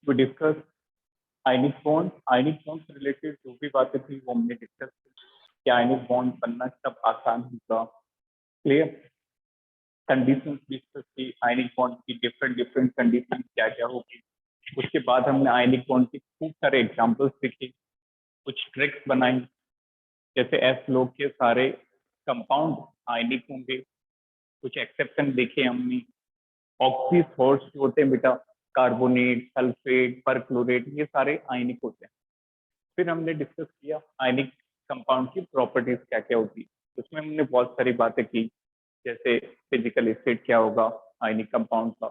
we discuss ionic bond से related जो भी बातें थी वो हमने डिस्कस की कि आयनिक बॉन्ड बनना कब आसान होगा, क्लियर कंडीशंस डिस्कस की, आयनिक बॉन्ड की डिफरेंट कंडीशन क्या क्या होगी। उसके बाद हमने आयनिक बॉन्ड के खूब सारे एग्जांपल्स देखे, कुछ ट्रिक्स बनाई, जैसे एस लोग के सारे कंपाउंड आयनिक होंगे, कुछ एक्सेप्शन देखे हमने। ऑक्सी सोर्स जो होते हैं बेटा, कार्बोनेट, सल्फेट, परक्लोरेट, ये सारे आयनिक होते हैं। फिर हमने डिस्कस किया आयनिक कंपाउंड की प्रॉपर्टीज क्या क्या होती है, उसमें हमने बहुत सारी बातें की, जैसे फिजिकल स्टेट क्या होगा आयनिक कंपाउंड का।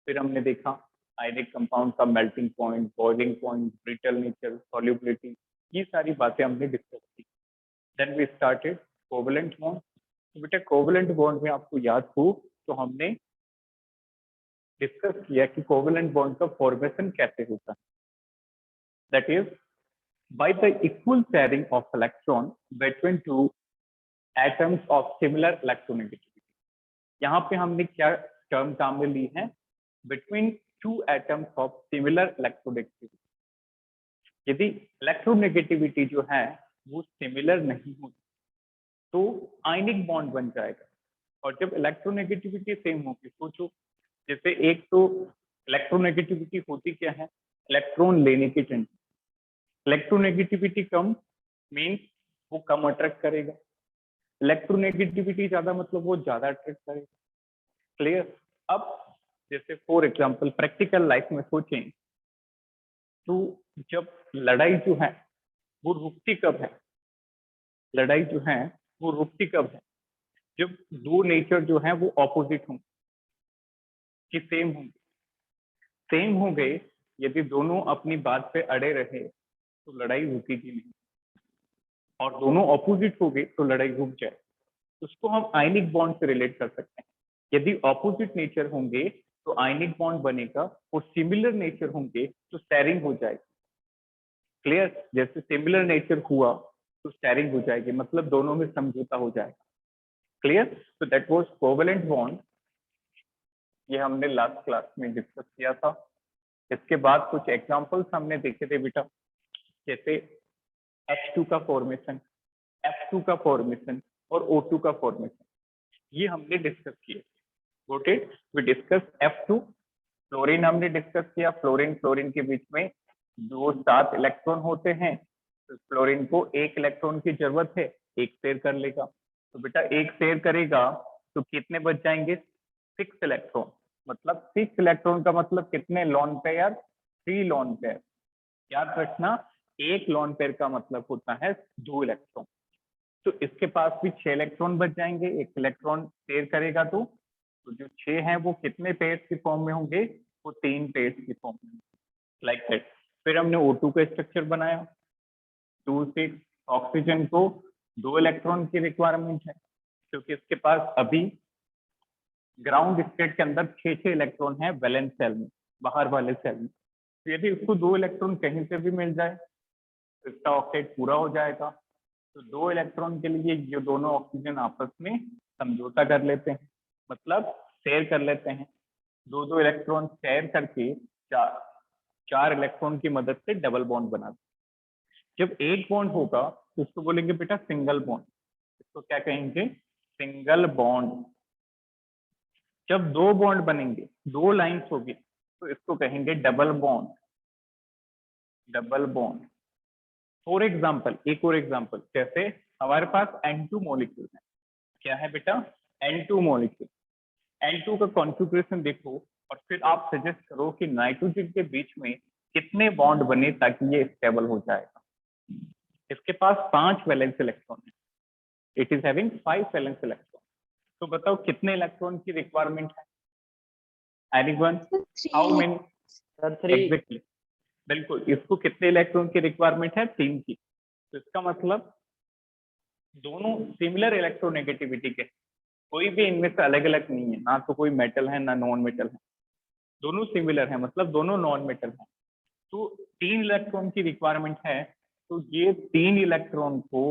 फिर हमने देखा आयनिक कंपाउंड का melting point, boiling point, brittle nature, solubility, ये सारी बातें हमने डिस्कस की। Then we started covalent bond. तो बेटा कोवेलेंट बॉन्ड में आपको याद हो तो हमने डिस्कस किया कि कोवेलेंट बॉन्ड का फॉर्मेशन कैसे होता है, that is by the equal sharing of electron between two atoms of similar electronegativity। यहाँ पे हमने क्या टर्म काम में ली है, between two atoms of similar electronegativity। यदि इलेक्ट्रोनेगेटिविटी जो है वो सिमिलर नहीं होती तो आयनिक बॉन्ड बन जाएगा। और जब इलेक्ट्रोनेगेटिविटी सेम होगी, सोचो जैसे एक तो इलेक्ट्रोनेगेटिविटी होती क्या है, इलेक्ट्रॉन लेने की टेंडेंसी। इलेक्ट्रोनेगेटिविटी कम मीन्स वो कम अट्रैक्ट करेगा, इलेक्ट्रोनेगेटिविटी ज्यादा मतलब वो ज्यादा अट्रैक्ट करेगा, क्लियर। अब जैसे फॉर एग्जांपल प्रैक्टिकल लाइफ में सोचें तो जब लड़ाई जो है वो रुकती कब है, लड़ाई जो है वो रुकती कब है, जब दो नेचर जो है वो ऑपोजिट होंगे कि सेम होंगे। सेम हो गए, यदि दोनों अपनी बात पे अड़े रहे तो लड़ाई रुकेगी नहीं, और दोनों ऑपोजिट हो गए तो लड़ाई रुक जाए। उसको हम आयनिक बॉन्ड से रिलेट कर सकते हैं। यदि ऑपोजिट नेचर होंगे तो आयनिक बॉन्ड बनेगा, और सिमिलर नेचर होंगे तो शेयरिंग हो जाएगी, क्लियर। जैसे सिमिलर नेचर हुआ तो शेयरिंग हो जाएगी, मतलब दोनों में समझौता हो जाएगा, क्लियर। तो दैट वाज कोवेलेंट बॉन्ड, ये हमने लास्ट क्लास में डिस्कस किया था। इसके बाद कुछ एग्जांपल्स हमने देखे थे बेटा, जैसे H2 का फॉर्मेशन, F2 का फॉर्मेशन और O2 का फॉर्मेशन, ये हमने डिस्कस किए। Got it? We discuss F2, fluorine हमने डिस्कस किया। फ्लोरीन के बीच में दो 7 इलेक्ट्रॉन होते हैं, तो फ्लोरीन को एक इलेक्ट्रॉन की जरूरत है, एक शेयर कर लेगा। तो बेटा एक शेयर करेगा तो कितने बच जाएंगे, 6 इलेक्ट्रॉन। मतलब 6 इलेक्ट्रॉन का मतलब कितने लॉन पेयर, 3 लॉन पेयर। याद रखना एक लॉन पेयर का मतलब होता है 2 इलेक्ट्रॉन। तो इसके पास भी 6 इलेक्ट्रॉन बच जाएंगे, एक इलेक्ट्रॉन शेयर करेगा तो जो 6 हैं वो कितने पेयर्स की फॉर्म में होंगे, वो 3 पेयर्स की फॉर्म में, लाइक दैट। फिर हमने O2 का स्ट्रक्चर बनाया, 2 6। ऑक्सीजन को 2 इलेक्ट्रॉन की रिक्वायरमेंट है, क्योंकि इसके पास अभी ग्राउंड स्टेट के अंदर 6 इलेक्ट्रॉन है वैलेंस सेल में, बाहर वाले सेल में। तो यदि उसको 2 इलेक्ट्रॉन कहीं से भी मिल जाए तो इसका ऑक्साइड पूरा हो जाएगा। तो 2 इलेक्ट्रॉन के लिए ये दोनों ऑक्सीजन आपस में समझौता कर लेते हैं, मतलब शेयर कर लेते हैं। 2 इलेक्ट्रॉन शेयर करके 4 इलेक्ट्रॉन की मदद से डबल बॉन्ड बनाते हैं। जब एक बॉन्ड होगा तो उसको बोलेंगे बेटा सिंगल बॉन्ड, इसको क्या कहेंगे, सिंगल बॉन्ड। जब 2 बॉन्ड बनेंगे, 2 लाइंस होगी, तो इसको कहेंगे double bond, double bond. For example, एक और एग्जाम्पल, जैसे हमारे पास N2 मॉलिक्यूल है, क्या है बेटा, N2 मॉलिक्यूल। N2 का कॉन्फ़िगरेशन देखो और फिर आप सजेस्ट करो कि नाइट्रोजन के बीच में कितने बॉन्ड बने ताकि ये स्टेबल हो जाएगा। इसके पास 5 वैलेंस इलेक्ट्रॉन है, it is having 5 valence electron. तो बताओ कितने इलेक्ट्रॉन की रिक्वायरमेंट है, एनीवन, हाउ मेनी, एग्जैक्टली, बिल्कुल। इसको कितने इलेक्ट्रॉन की रिक्वायरमेंट है, 3 की। तो इसका मतलब दोनों सिमिलर इलेक्ट्रोनेगेटिविटी के, कोई भी इनमें से अलग अलग नहीं है, ना तो कोई मेटल है ना नॉन मेटल है, दोनों सिमिलर है, मतलब दोनों नॉन मेटल है। तो 3 इलेक्ट्रॉन की रिक्वायरमेंट है, तो ये 3 इलेक्ट्रॉन को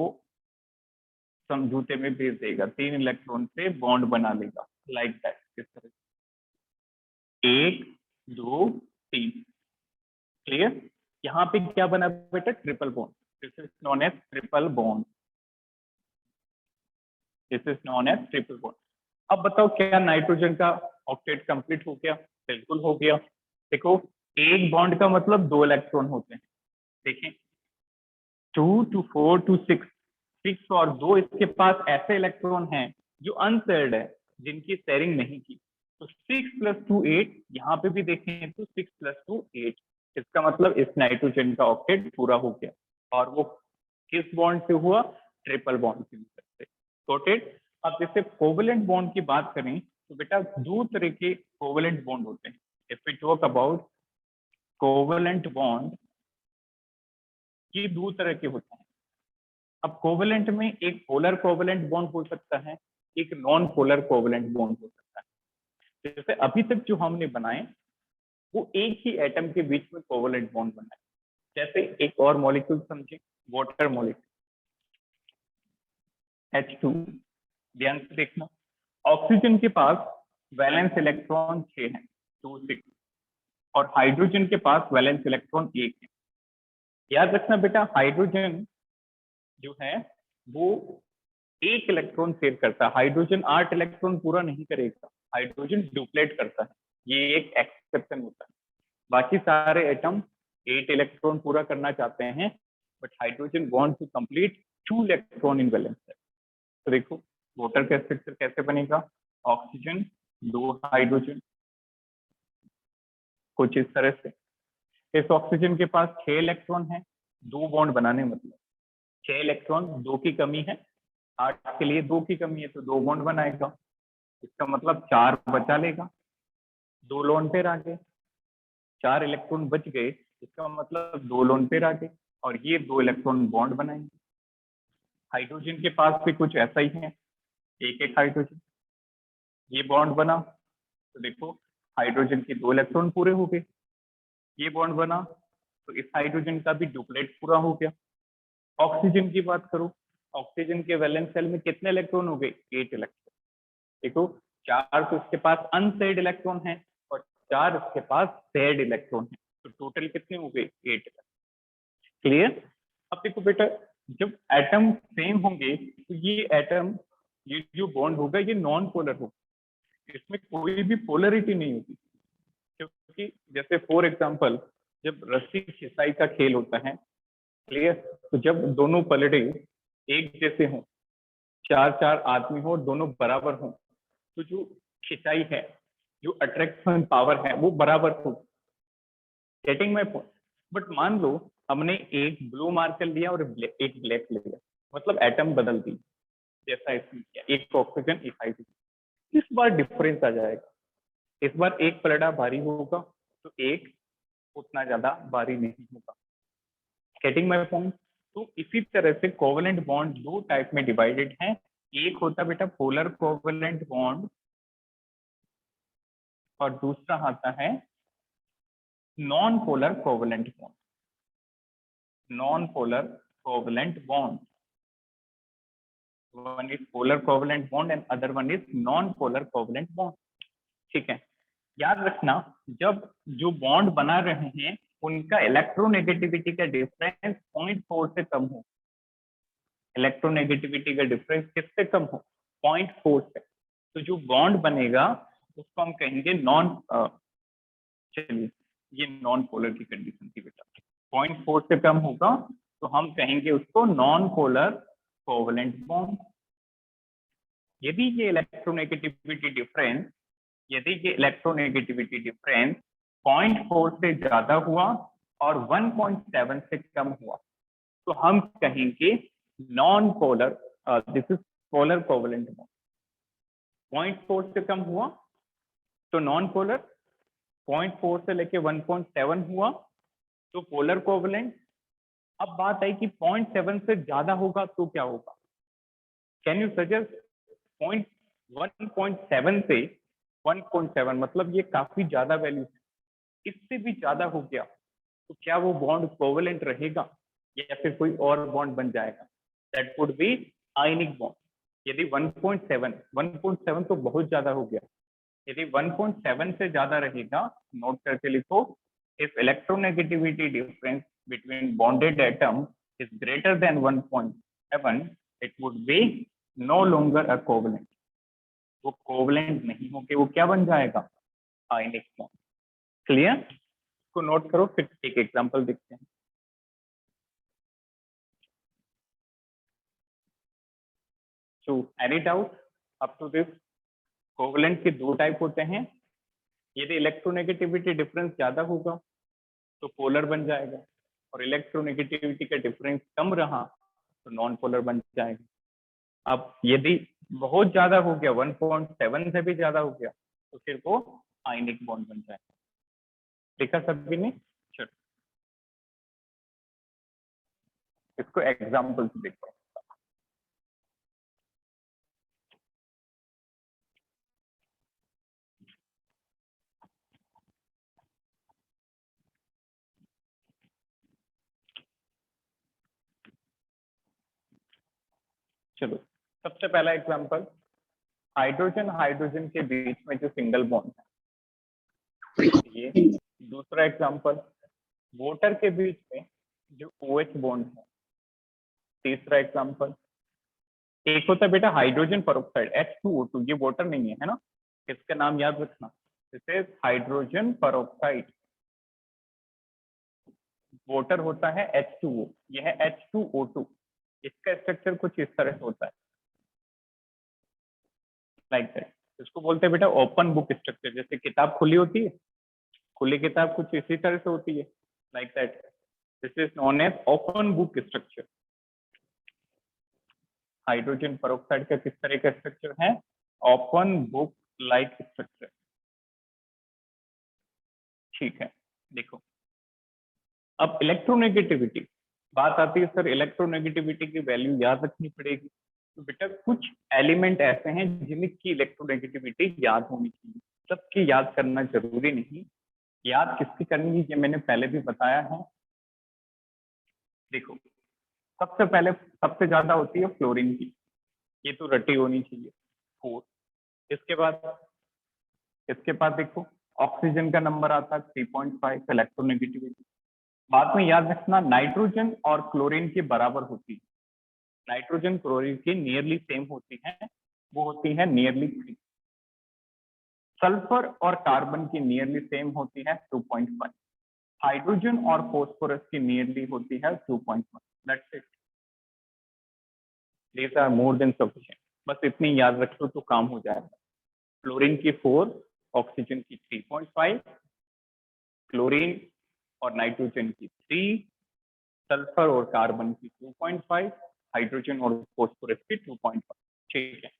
समझौते में भेज देगा, 3 इलेक्ट्रॉन से बॉन्ड बना लेगा, लाइक दैट, इस तरह। 1 2 3। क्लियर? यहाँ पे क्या बना बेटा? Triple bond. This is known as triple bond. This is known as triple bond. अब बताओ क्या नाइट्रोजन का ऑक्टेट कंप्लीट हो गया? बिल्कुल हो गया। देखो एक बॉन्ड का मतलब 2 इलेक्ट्रॉन होते हैं। देखिए 2 to 4 to 6, 6 और 2 इसके पास ऐसे इलेक्ट्रॉन हैं जो अनसेयर्ड है, जिनकी शेयरिंग नहीं की। तो 6 + 2 8, यहाँ पे भी देखें तो 6 + 2 8। इसका मतलब इस नाइट्रोजन का ऑक्टेट पूरा हो गया। और वो किस बॉन्ड से हुआ? ट्रिपल बॉन्ड की मदद से। सॉर्टेड। अब जैसे कोवेलेंट बॉन्ड की बात करें तो बेटा दो तरह के कोवेलेंट बॉन्ड होते हैं। If we talk about covalent bond, ये दो तरह के होते हैं। अब कोवेलेंट में एक पोलर कोवेलेंट बॉन्ड हो सकता है, एक नॉन पोलर कोवेलेंट बॉन्ड हो सकता है। जैसे अभी तक जो हमने बनाए वो एक ही एटम के बीच में कोवेलेंट बॉन्ड बनाए। जैसे एक और मॉलिक्यूल समझे, वाटर मॉलिक्यूल H2। ध्यान से देखना, ऑक्सीजन के पास वैलेंस इलेक्ट्रॉन 6 है, 2 6, और हाइड्रोजन के पास वैलेंस इलेक्ट्रॉन 1 है। याद रखना बेटा, हाइड्रोजन जो है वो 1 इलेक्ट्रॉन शेयर करता है। हाइड्रोजन 8 इलेक्ट्रॉन पूरा नहीं करेगा, हाइड्रोजन डुप्लेट करता है। ये एक एक्सेप्शन होता है। बाकी सारे एटम 8 इलेक्ट्रॉन पूरा करना चाहते हैं, but hydrogen want to complete 2 electron in valence. तो देखो वाटर का स्ट्रक्चर कैसे बनेगा? ऑक्सीजन 2 हाइड्रोजन, कुछ इस तरह से। इस ऑक्सीजन के पास 6 इलेक्ट्रॉन है, 2 बॉन्ड बनाने मतलब 6 इलेक्ट्रॉन, 2 की कमी है, 8 के लिए 2 की कमी है तो 2 बॉन्ड बनाएगा। इसका मतलब 4 बचा लेगा, 2 लोन पेयर आ गए, 4 इलेक्ट्रॉन बच गए, इसका मतलब 2 लोन पेयर आ गए, और ये 2 इलेक्ट्रॉन बॉन्ड बनाएंगे। हाइड्रोजन के पास भी कुछ ऐसा ही है, एक एक हाइड्रोजन, ये बॉन्ड बना तो देखो हाइड्रोजन के 2 इलेक्ट्रॉन पूरे हो गए, ये बॉन्ड बना तो इस हाइड्रोजन का भी डुप्लेट पूरा हो गया। ऑक्सीजन की बात करो, ऑक्सीजन के वैलेंस शेल में कितने इलेक्ट्रॉन हो गए? 8 इलेक्ट्रॉन। देखो 4 तो इसके पास अनसेयर्ड इलेक्ट्रॉन है और 4 इसके पास शेयर्ड इलेक्ट्रॉन है, तो टोटल कितने हो गए? 8 इलेक्ट्रॉन। क्लियर? अब देखो बेटा, जब एटम सेम होंगे तो ये एटम, ये जो बॉन्ड होगा ये नॉन पोलर होगा, इसमें कोई भी पोलरिटी नहीं होगी। क्योंकि जैसे फॉर एग्जांपल जब रस्सी खिंचाई का खेल होता है, क्लियर, तो जब दोनों पलड़े एक जैसे हों, 4 आदमी हो, दोनों बराबर हों, तो जो खिंचाई है, जो अट्रैक्शन पावर है वो बराबर हो। Getting my point? बट मान लो हमने एक ब्लू मार्कर लिया और एक ब्लैक लिया, मतलब एटम बदल दी, जैसा इसमें किया, एक ऑक्सीजन एक हाइड्रोजन। इस बार डिफरेंस आ जाएगा, इस बार एक पलड़ा भारी होगा तो एक उतना ज्यादा भारी नहीं होगा। Getting my point? तो इसी तरह से कोवेलेंट बॉन्ड दो टाइप में डिवाइडेड है। एक होता बेटा पोलर कोवेलेंट बॉन्ड और दूसरा आता है non polar covalent bond. Non polar covalent bond, one is polar covalent bond and other one is non polar covalent bond। ठीक है, याद रखना जब जो बॉन्ड बना रहे हैं उनका इलेक्ट्रोनेगेटिविटी का डिफरेंस 0.4 से कम हो। इलेक्ट्रोनेगेटिविटी का डिफरेंस किससे कम हो? 0.4 से। तो जो बॉन्ड बनेगा उसको हम कहेंगे नॉन, चलिए ये नॉन पोलर की कंडीशन थी बेटा, 0.4 से कम होगा तो हम कहेंगे उसको नॉन पोलर कोवेलेंट बॉन्ड। यदि ये इलेक्ट्रोनेगेटिविटी डिफरेंस, यदि ये इलेक्ट्रोनेगेटिविटी डिफरेंस 0.4 से ज्यादा हुआ और 1.7 से कम हुआ तो हम कहेंगे non polar, this is polar covalent bond. 0.4 से कम हुआ तो नॉन पोलर, 0.4 से लेके 1.7 हुआ तो पोलर कोवेलेंट। अब बात आई कि 0.7 से ज्यादा होगा तो क्या होगा? Can you suggest? 1.7 से 1.7 मतलब ये काफी ज्यादा वैल्यू है, इससे भी ज्यादा हो गया तो क्या वो बॉन्ड कोवेलेंट रहेगा या फिर कोई और बॉन्ड बन जाएगा? That would be ionic bond. यदि 1.7 तो बहुत ज्यादा हो गया, यदि 1.7 से ज्यादा रहेगा, नोट करके लिखो, if electronegativity difference between bonded atom is greater than 1.7, it would be no longer a covalent. वो कोवलेंट नहीं होके वो क्या बन जाएगा? Ionic bond. क्लियर? इसको नोट करो, फिर एक एग्जांपल देखते हैं। So any doubt up to this? Covalent के दो टाइप होते हैं। यदि इलेक्ट्रोनेगेटिविटी डिफरेंस ज्यादा होगा तो पोलर बन जाएगा, और इलेक्ट्रोनेगेटिविटी का डिफरेंस कम रहा तो नॉन पोलर बन जाएगा। अब यदि बहुत ज्यादा हो गया, 1.7 से भी ज्यादा हो गया, तो फिर वो आयनिक बॉन्ड बन जाएगा। देखा सभी ने? चलो इसको एग्जाम्पल से देखो। चलो सबसे पहला एग्जांपल, हाइड्रोजन हाइड्रोजन के बीच में जो सिंगल बॉन्ड है ये। दूसरा एग्जांपल, वाटर के बीच में जो OH बॉन्ड है। तीसरा एग्जांपल, एक होता है बेटा हाइड्रोजन पेरोक्साइड H2O2, ये वाटर नहीं है, है ना? इसका नाम याद रखना, जैसे हाइड्रोजन पेरोक्साइड। वाटर होता है H2O, यह है H2O2। इसका स्ट्रक्चर कुछ इस तरह से होता है, लाइक दैट। इसको बोलते हैं बेटा ओपन बुक स्ट्रक्चर। जैसे किताब खुली होती है, खुली किताब कुछ इसी तरह से होती है, like that. This is known as open book structure. Hydrogen peroxide का किस तरह का स्ट्रक्चर है? Open book like structure. ठीक है, देखो अब इलेक्ट्रोनेगेटिविटी बात आती है। सर इलेक्ट्रोनेगेटिविटी की वैल्यू याद रखनी पड़ेगी, तो बेटा कुछ एलिमेंट ऐसे हैं जिनकी इलेक्ट्रोनेगेटिविटी याद होनी चाहिए। सबकी याद करना जरूरी नहीं, याद किसकी करनी है ये मैंने पहले भी बताया है। देखो सबसे पहले सबसे ज्यादा होती है फ्लोरीन की, ये तो रटी होनी चाहिए 4। इसके बाद देखो ऑक्सीजन का नंबर आता है 3.5 इलेक्ट्रोनेगेटिविटी। बाद में याद रखना नाइट्रोजन और क्लोरीन के बराबर होती है। नाइट्रोजन क्लोरीन की नियरली सेम होती है, वो होती है नियरली 3। सल्फर और कार्बन की नियरली सेम होती है 2.5। हाइड्रोजन और फॉस्फोरस की नियरली होती है 2.1। That's it, these are more than sufficient. बस इतनी याद रख लो तो काम हो जाएगा। फ्लोरीन की 4, ऑक्सीजन की 3.5, क्लोरीन और नाइट्रोजन की 3, सल्फर और कार्बन की 2.5, हाइड्रोजन और फॉस्फोरस की 2.5। ठीक है,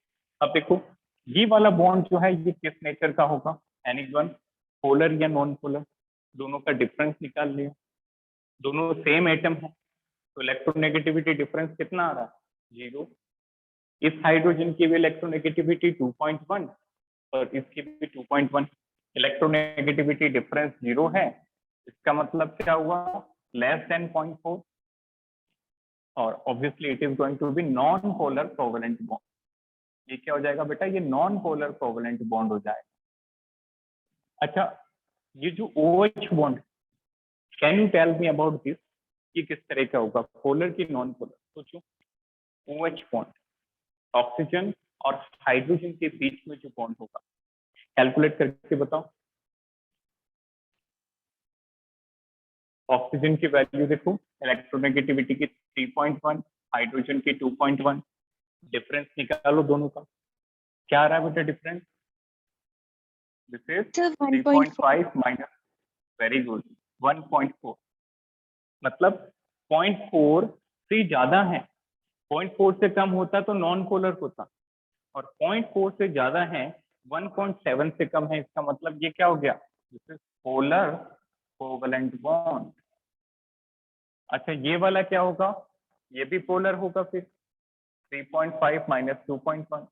अब देखो ये वाला बॉन्ड जो है ये किस नेचर का होगा? एनीवन, पोलर या नॉन पोलर? दोनों का डिफरेंस निकाल लिया, दोनों सेम एटम है, तो इलेक्ट्रोनेगेटिविटी डिफरेंस कितना आ रहा है? 0। इस हाइड्रोजन की भी इलेक्ट्रोनेगेटिविटी 2.1 और इसकी भी 2.1। इलेक्ट्रोनेगेटिविटी डिफरेंस 0 है, इसका मतलब क्या हुआ? लेस देन 0.4, और obviously it is going to be non polar covalent bond. ये क्या हो जाएगा बेटा? ये नॉन पोलर कोवेलेंट बॉन्ड हो जाएगा। अच्छा, ये जो OH bond, can you tell me about this? ये किस तरह का होगा, पोलर की नॉन पोलर? सोचो, OH बॉन्ड ऑक्सीजन और हाइड्रोजन के बीच में जो बॉन्ड होगा, कैलकुलेट करके बताओ। ऑक्सीजन की वैल्यू देखो, इलेक्ट्रोनेगेटिविटी की 3.1, हाइड्रोजन की 2.1। डिफरेंस निकालो दोनों का, क्या आ रहा है बेटा difference? This is 3.5 minus, very good, 1.4। मतलब 0.4 से ज्यादा है, 0.4 से कम होता तो नॉन पोलर होता, और 0.4 से ज्यादा है, 1.7 से कम है, इसका मतलब ये क्या हो गया? This is polar covalent bond. अच्छा ये वाला क्या होगा? ये भी पोलर होगा फिर, 3.5 minus 2.1,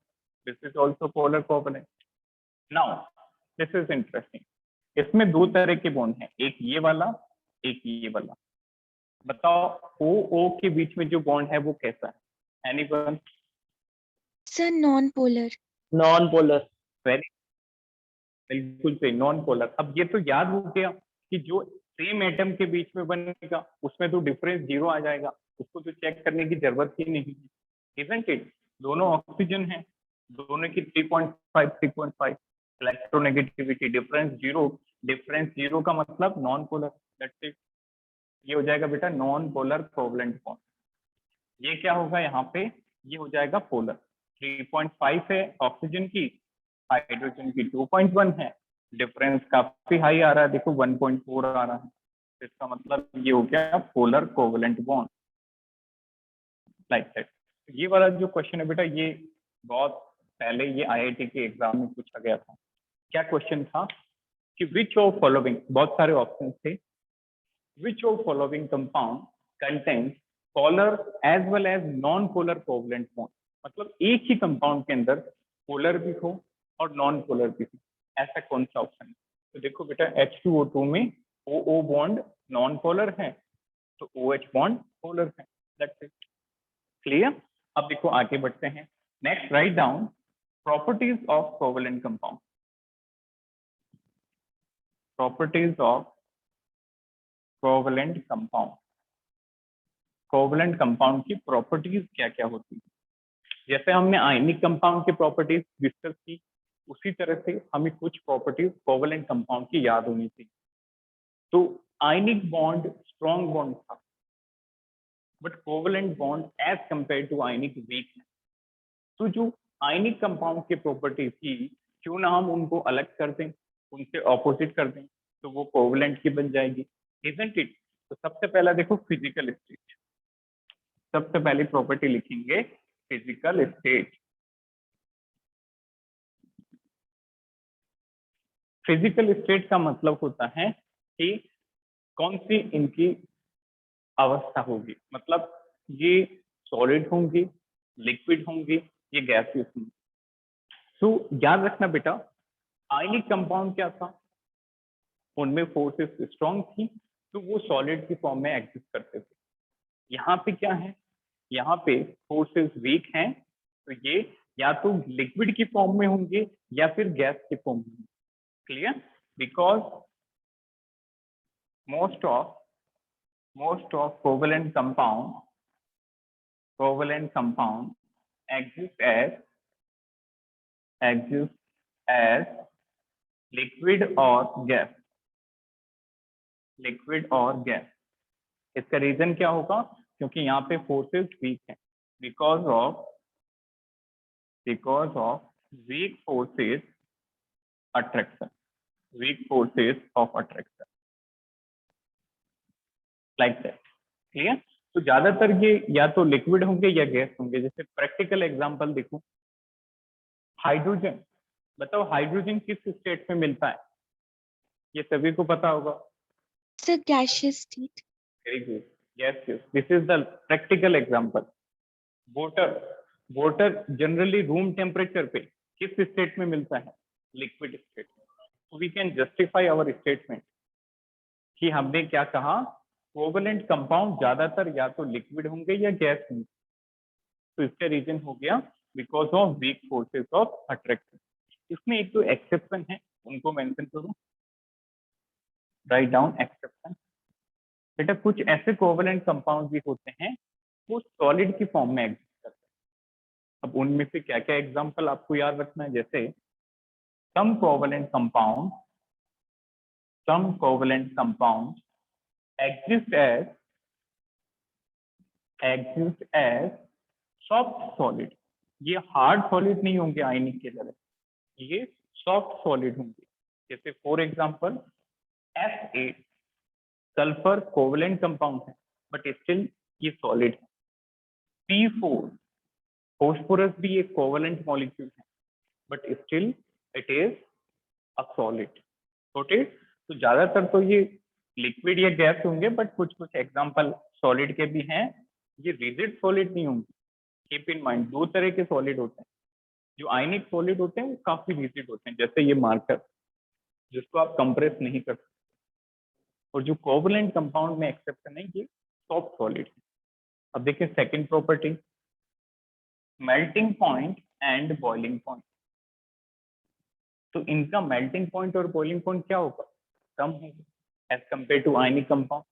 this is also polar covalent. Now this is interesting, इसमें दो तरह के बॉन्ड हैं, एक ये वाला, एक ये वाला। बताओ ओ ओ के बीच में जो बॉन्ड है वो कैसा है? Anyone? Sir non polar. Non polar. Very बिल्कुल सही, नॉन पोलर। अब ये तो याद हो गया कि जो सेम एटम के बीच में बनेगा उसमें तो डिफरेंस 0 आ जाएगा, उसको तो चेक करने की जरूरत ही नहीं है, इजंट इट? दोनों ऑक्सीजन है, दोनों की 3.5 3.5 इलेक्ट्रोनेगेटिविटी, डिफरेंस जीरो का मतलब नॉन पोलर, दैट्स इट। ये हो जाएगा बेटा नॉन पोलर कोवलेंट बॉन्ड। ये क्या होगा यहाँ पे, ये हो जाएगा पोलर। 3.5 है ऑक्सीजन की, हाइड्रोजन की 2.1 है, डिफरेंस काफी हाई आ रहा है, देखो 1.4 आ रहा है, इसका मतलब ये हो गया polar covalent bond, like that. ये वाला जो क्वेश्चन है बेटा, ये बहुत पहले ये आईआईटी के एग्जाम में पूछा गया था। क्या क्वेश्चन था कि विच ऑफ फॉलोइंग, बहुत सारे ऑप्शन थे, which of following compound contains polar as well as non polar covalent bond, मतलब एक ही कंपाउंड के अंदर पोलर भी हो और नॉन पोलर भी हो, ऐसा कौन सा ऑप्शन है? तो देखो बेटा H2O2 में OO बॉन्ड नॉन पोलर है, तो OH बॉन्ड पोलर है, दैट्स इट। क्लियर? अब देखो आगे बढ़ते हैं। Next write down properties of covalent compound. Properties of covalent compound, covalent compound की प्रॉपर्टीज क्या क्या होती है? जैसे हमने आयनिक कंपाउंड की प्रॉपर्टीज डिस्कस की, उसी तरह से हमें कुछ प्रॉपर्टीज कोवलेंट कंपाउंड की याद होनी चाहिए। तो आयनिक बॉन्ड स्ट्रॉन्ग बॉन्ड था, but covalent bond as compare to ionic weak है। तो जो आयनिक कंपाउंड की प्रॉपर्टी थी, क्यों ना हम उनको अलग कर दें, उनसे ऑपोजिट कर दें, तो वो कोवलेंट की बन जाएगी, इजंट इट? तो सबसे पहला देखो फिजिकल स्टेट, सबसे पहली प्रॉपर्टी लिखेंगे फिजिकल स्टेट। फिजिकल स्टेट का मतलब होता है कि कौन सी इनकी अवस्था होगी, मतलब ये सॉलिड होंगी, लिक्विड होंगी, ये गैसियस होंगी। तो याद रखना बेटा, आयनिक कंपाउंड क्या था, उनमें फोर्सेस स्ट्रॉन्ग थी, तो वो सॉलिड की फॉर्म में एग्जिस्ट करते थे। यहाँ पे क्या है, यहाँ पे फोर्सेस वीक हैं, तो ये या तो लिक्विड की फॉर्म में होंगे या फिर गैस की फॉर्म में होंगे। Clear? Because most of covalent compound exist as liquid or gas। इसका रीजन क्या होगा, क्योंकि यहाँ पे फोर्सेस वीक है, because of weak forces attraction, like that. Clear? तो ज्यादातर ये या तो लिक्विड होंगे या गैस होंगे। जैसे प्रैक्टिकल एग्जांपल देखो, हाइड्रोजन, बताओ हाइड्रोजन किस स्टेट में मिलता है, ये सभी को पता होगा। Sir, gaseous state. Very good, yes yes, this is the practical example. Water, generally room temperature पे किस स्टेट में मिलता है, लिक्विड स्टेट में। We can justify our statement कि हमने क्या कहा, कोवलेंट कंपाउंड ज्यादातर या तो लिक्विड होंगे या गैस होंगे। तो इसका रीजन हो गया because of weak forces of attraction. इसमें एक तो एक्सेप्शन है, उनको मेंशन करो, राइट डाउन एक्सेप्शन। बेटा कुछ ऐसे कोवलेंट कंपाउंड भी होते हैं वो सॉलिड की फॉर्म में एग्जिस्ट करते हैं। अब उनमें से क्या क्या एग्जांपल आपको याद रखना है, जैसे some covalent compounds exist as soft solid। ये हार्ड सॉलिड नहीं होंगे आयनिक के तरह, ये सॉफ्ट सॉलिड होंगे। जैसे for example F8 sulphur covalent compound है, बट स्टिल ये सॉलिड है। P4 फॉस्फोरस भी एक कोवलेंट मॉलिक्यूल है, but still it is a solid. Okay, तो ज्यादातर तो ये लिक्विड या गैस होंगे, बट कुछ कुछ एग्जांपल सॉलिड के भी हैं, ये रिजिड सॉलिड नहीं होंगे। कीप इन माइंड, दो तरह के सॉलिड होते हैं। जो आयनिक सॉलिड होते हैं वो काफी रिजिड होते हैं, जैसे ये मार्कर जिसको आप कंप्रेस नहीं कर सकते, और जो कोवलेंट कंपाउंड में एक्सेप्शन है ये सॉफ्ट सॉलिड है। अब देखिए second property, melting point and boiling point. तो इनका मेल्टिंग पॉइंट और बॉइलिंग पॉइंट क्या होगा, कम होगा as compare to ionic compound,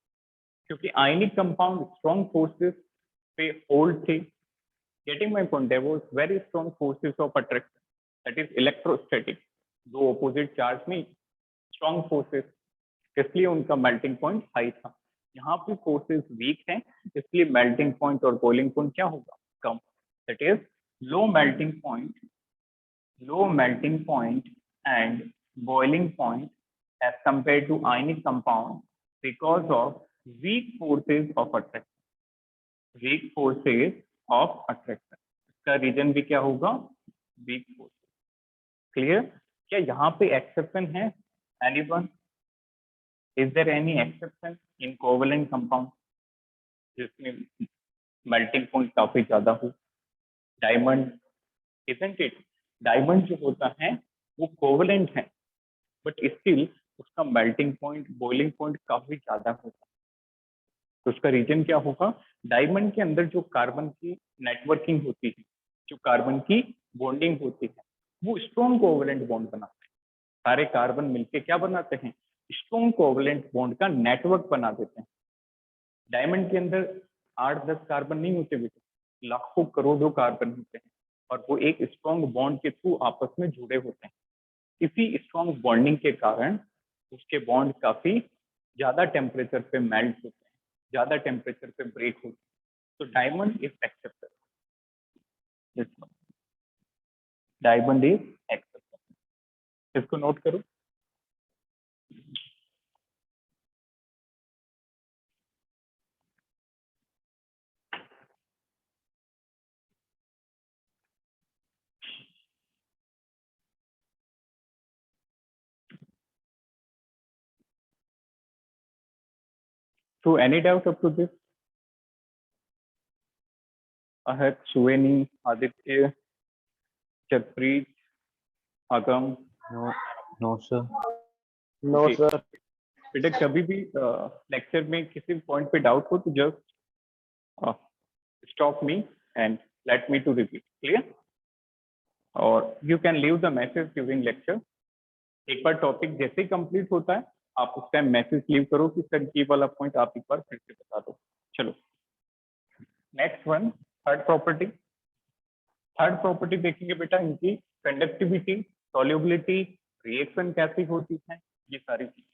क्योंकि आयनिक कंपाउंड स्ट्रॉन्ग फोर्सेस पे होल्ड थे। Getting my point, there was very strong forces of attraction, that is electrostatic, दो ऑपोजिट चार्ज में स्ट्रॉन्ग फोर्सेस, इसलिए उनका मेल्टिंग पॉइंट हाई था। यहाँ पे फोर्सेस वीक हैं, इसलिए मेल्टिंग पॉइंट और बॉइलिंग पॉइंट क्या होगा, कम, that is low melting point and boiling point as compared to ionic compound because of weak forces of attraction, weak forces of attraction, इसका रीजन भी क्या होगा, weak forces। क्लियर, क्या यहाँ पे एक्सेप्शन है, anyone, is there any exception in covalent compound जिसमें melting point काफी ज्यादा हो, डायमंड, इजंट इट, डायमंड जो होता है वो कोवेलेंट है बट स्टिल उसका मेल्टिंग पॉइंट बॉइलिंग पॉइंट काफी ज्यादा होता है, तो उसका रीजन क्या होगा, डायमंड के अंदर जो कार्बन की नेटवर्किंग होती है, जो कार्बन की बॉन्डिंग होती है, वो स्ट्रॉन्ग कोवेलेंट बॉन्ड बनाते हैं, सारे कार्बन मिलके क्या बनाते हैं, स्ट्रॉन्ग कोवेलेंट बॉन्ड का नेटवर्क बना देते हैं। डायमंड के अंदर 8-10 कार्बन नहीं होते बेटे, लाखों करोड़ों कार्बन होते हैं और वो एक स्ट्रॉन्ग बॉन्ड के थ्रू आपस में जुड़े होते हैं। इसी स्ट्रॉन्ग बॉन्डिंग के कारण उसके बॉन्ड काफी ज्यादा टेम्परेचर पे मेल्ट होते हैं, ज्यादा टेम्परेचर पे ब्रेक होते हैं, तो diamond is accepted, diamond is accepted, इसको नोट करो। So any doubt up to this? Ahad, Suweni, Aditya, Chappreet, Agam? No, no, sir. No, Okay. sir. बेटा कभी भी लेक्चर में किसी पॉइंट पे डाउट हो तो just stop me and let me to repeat, clear, और you can leave the message during lecture. एक बार टॉपिक जैसे ही कंप्लीट होता है आप उस टाइम मैसेज लीव करो कि सर ये वाला पॉइंट आप एक बार फिर से बता दो। चलो next one, third property. Third property देखेंगे बेटा, इनकी कंडक्टिविटी, सॉल्युबिलिटी, रिएक्शन कैसी होती है, ये सारी चीजें।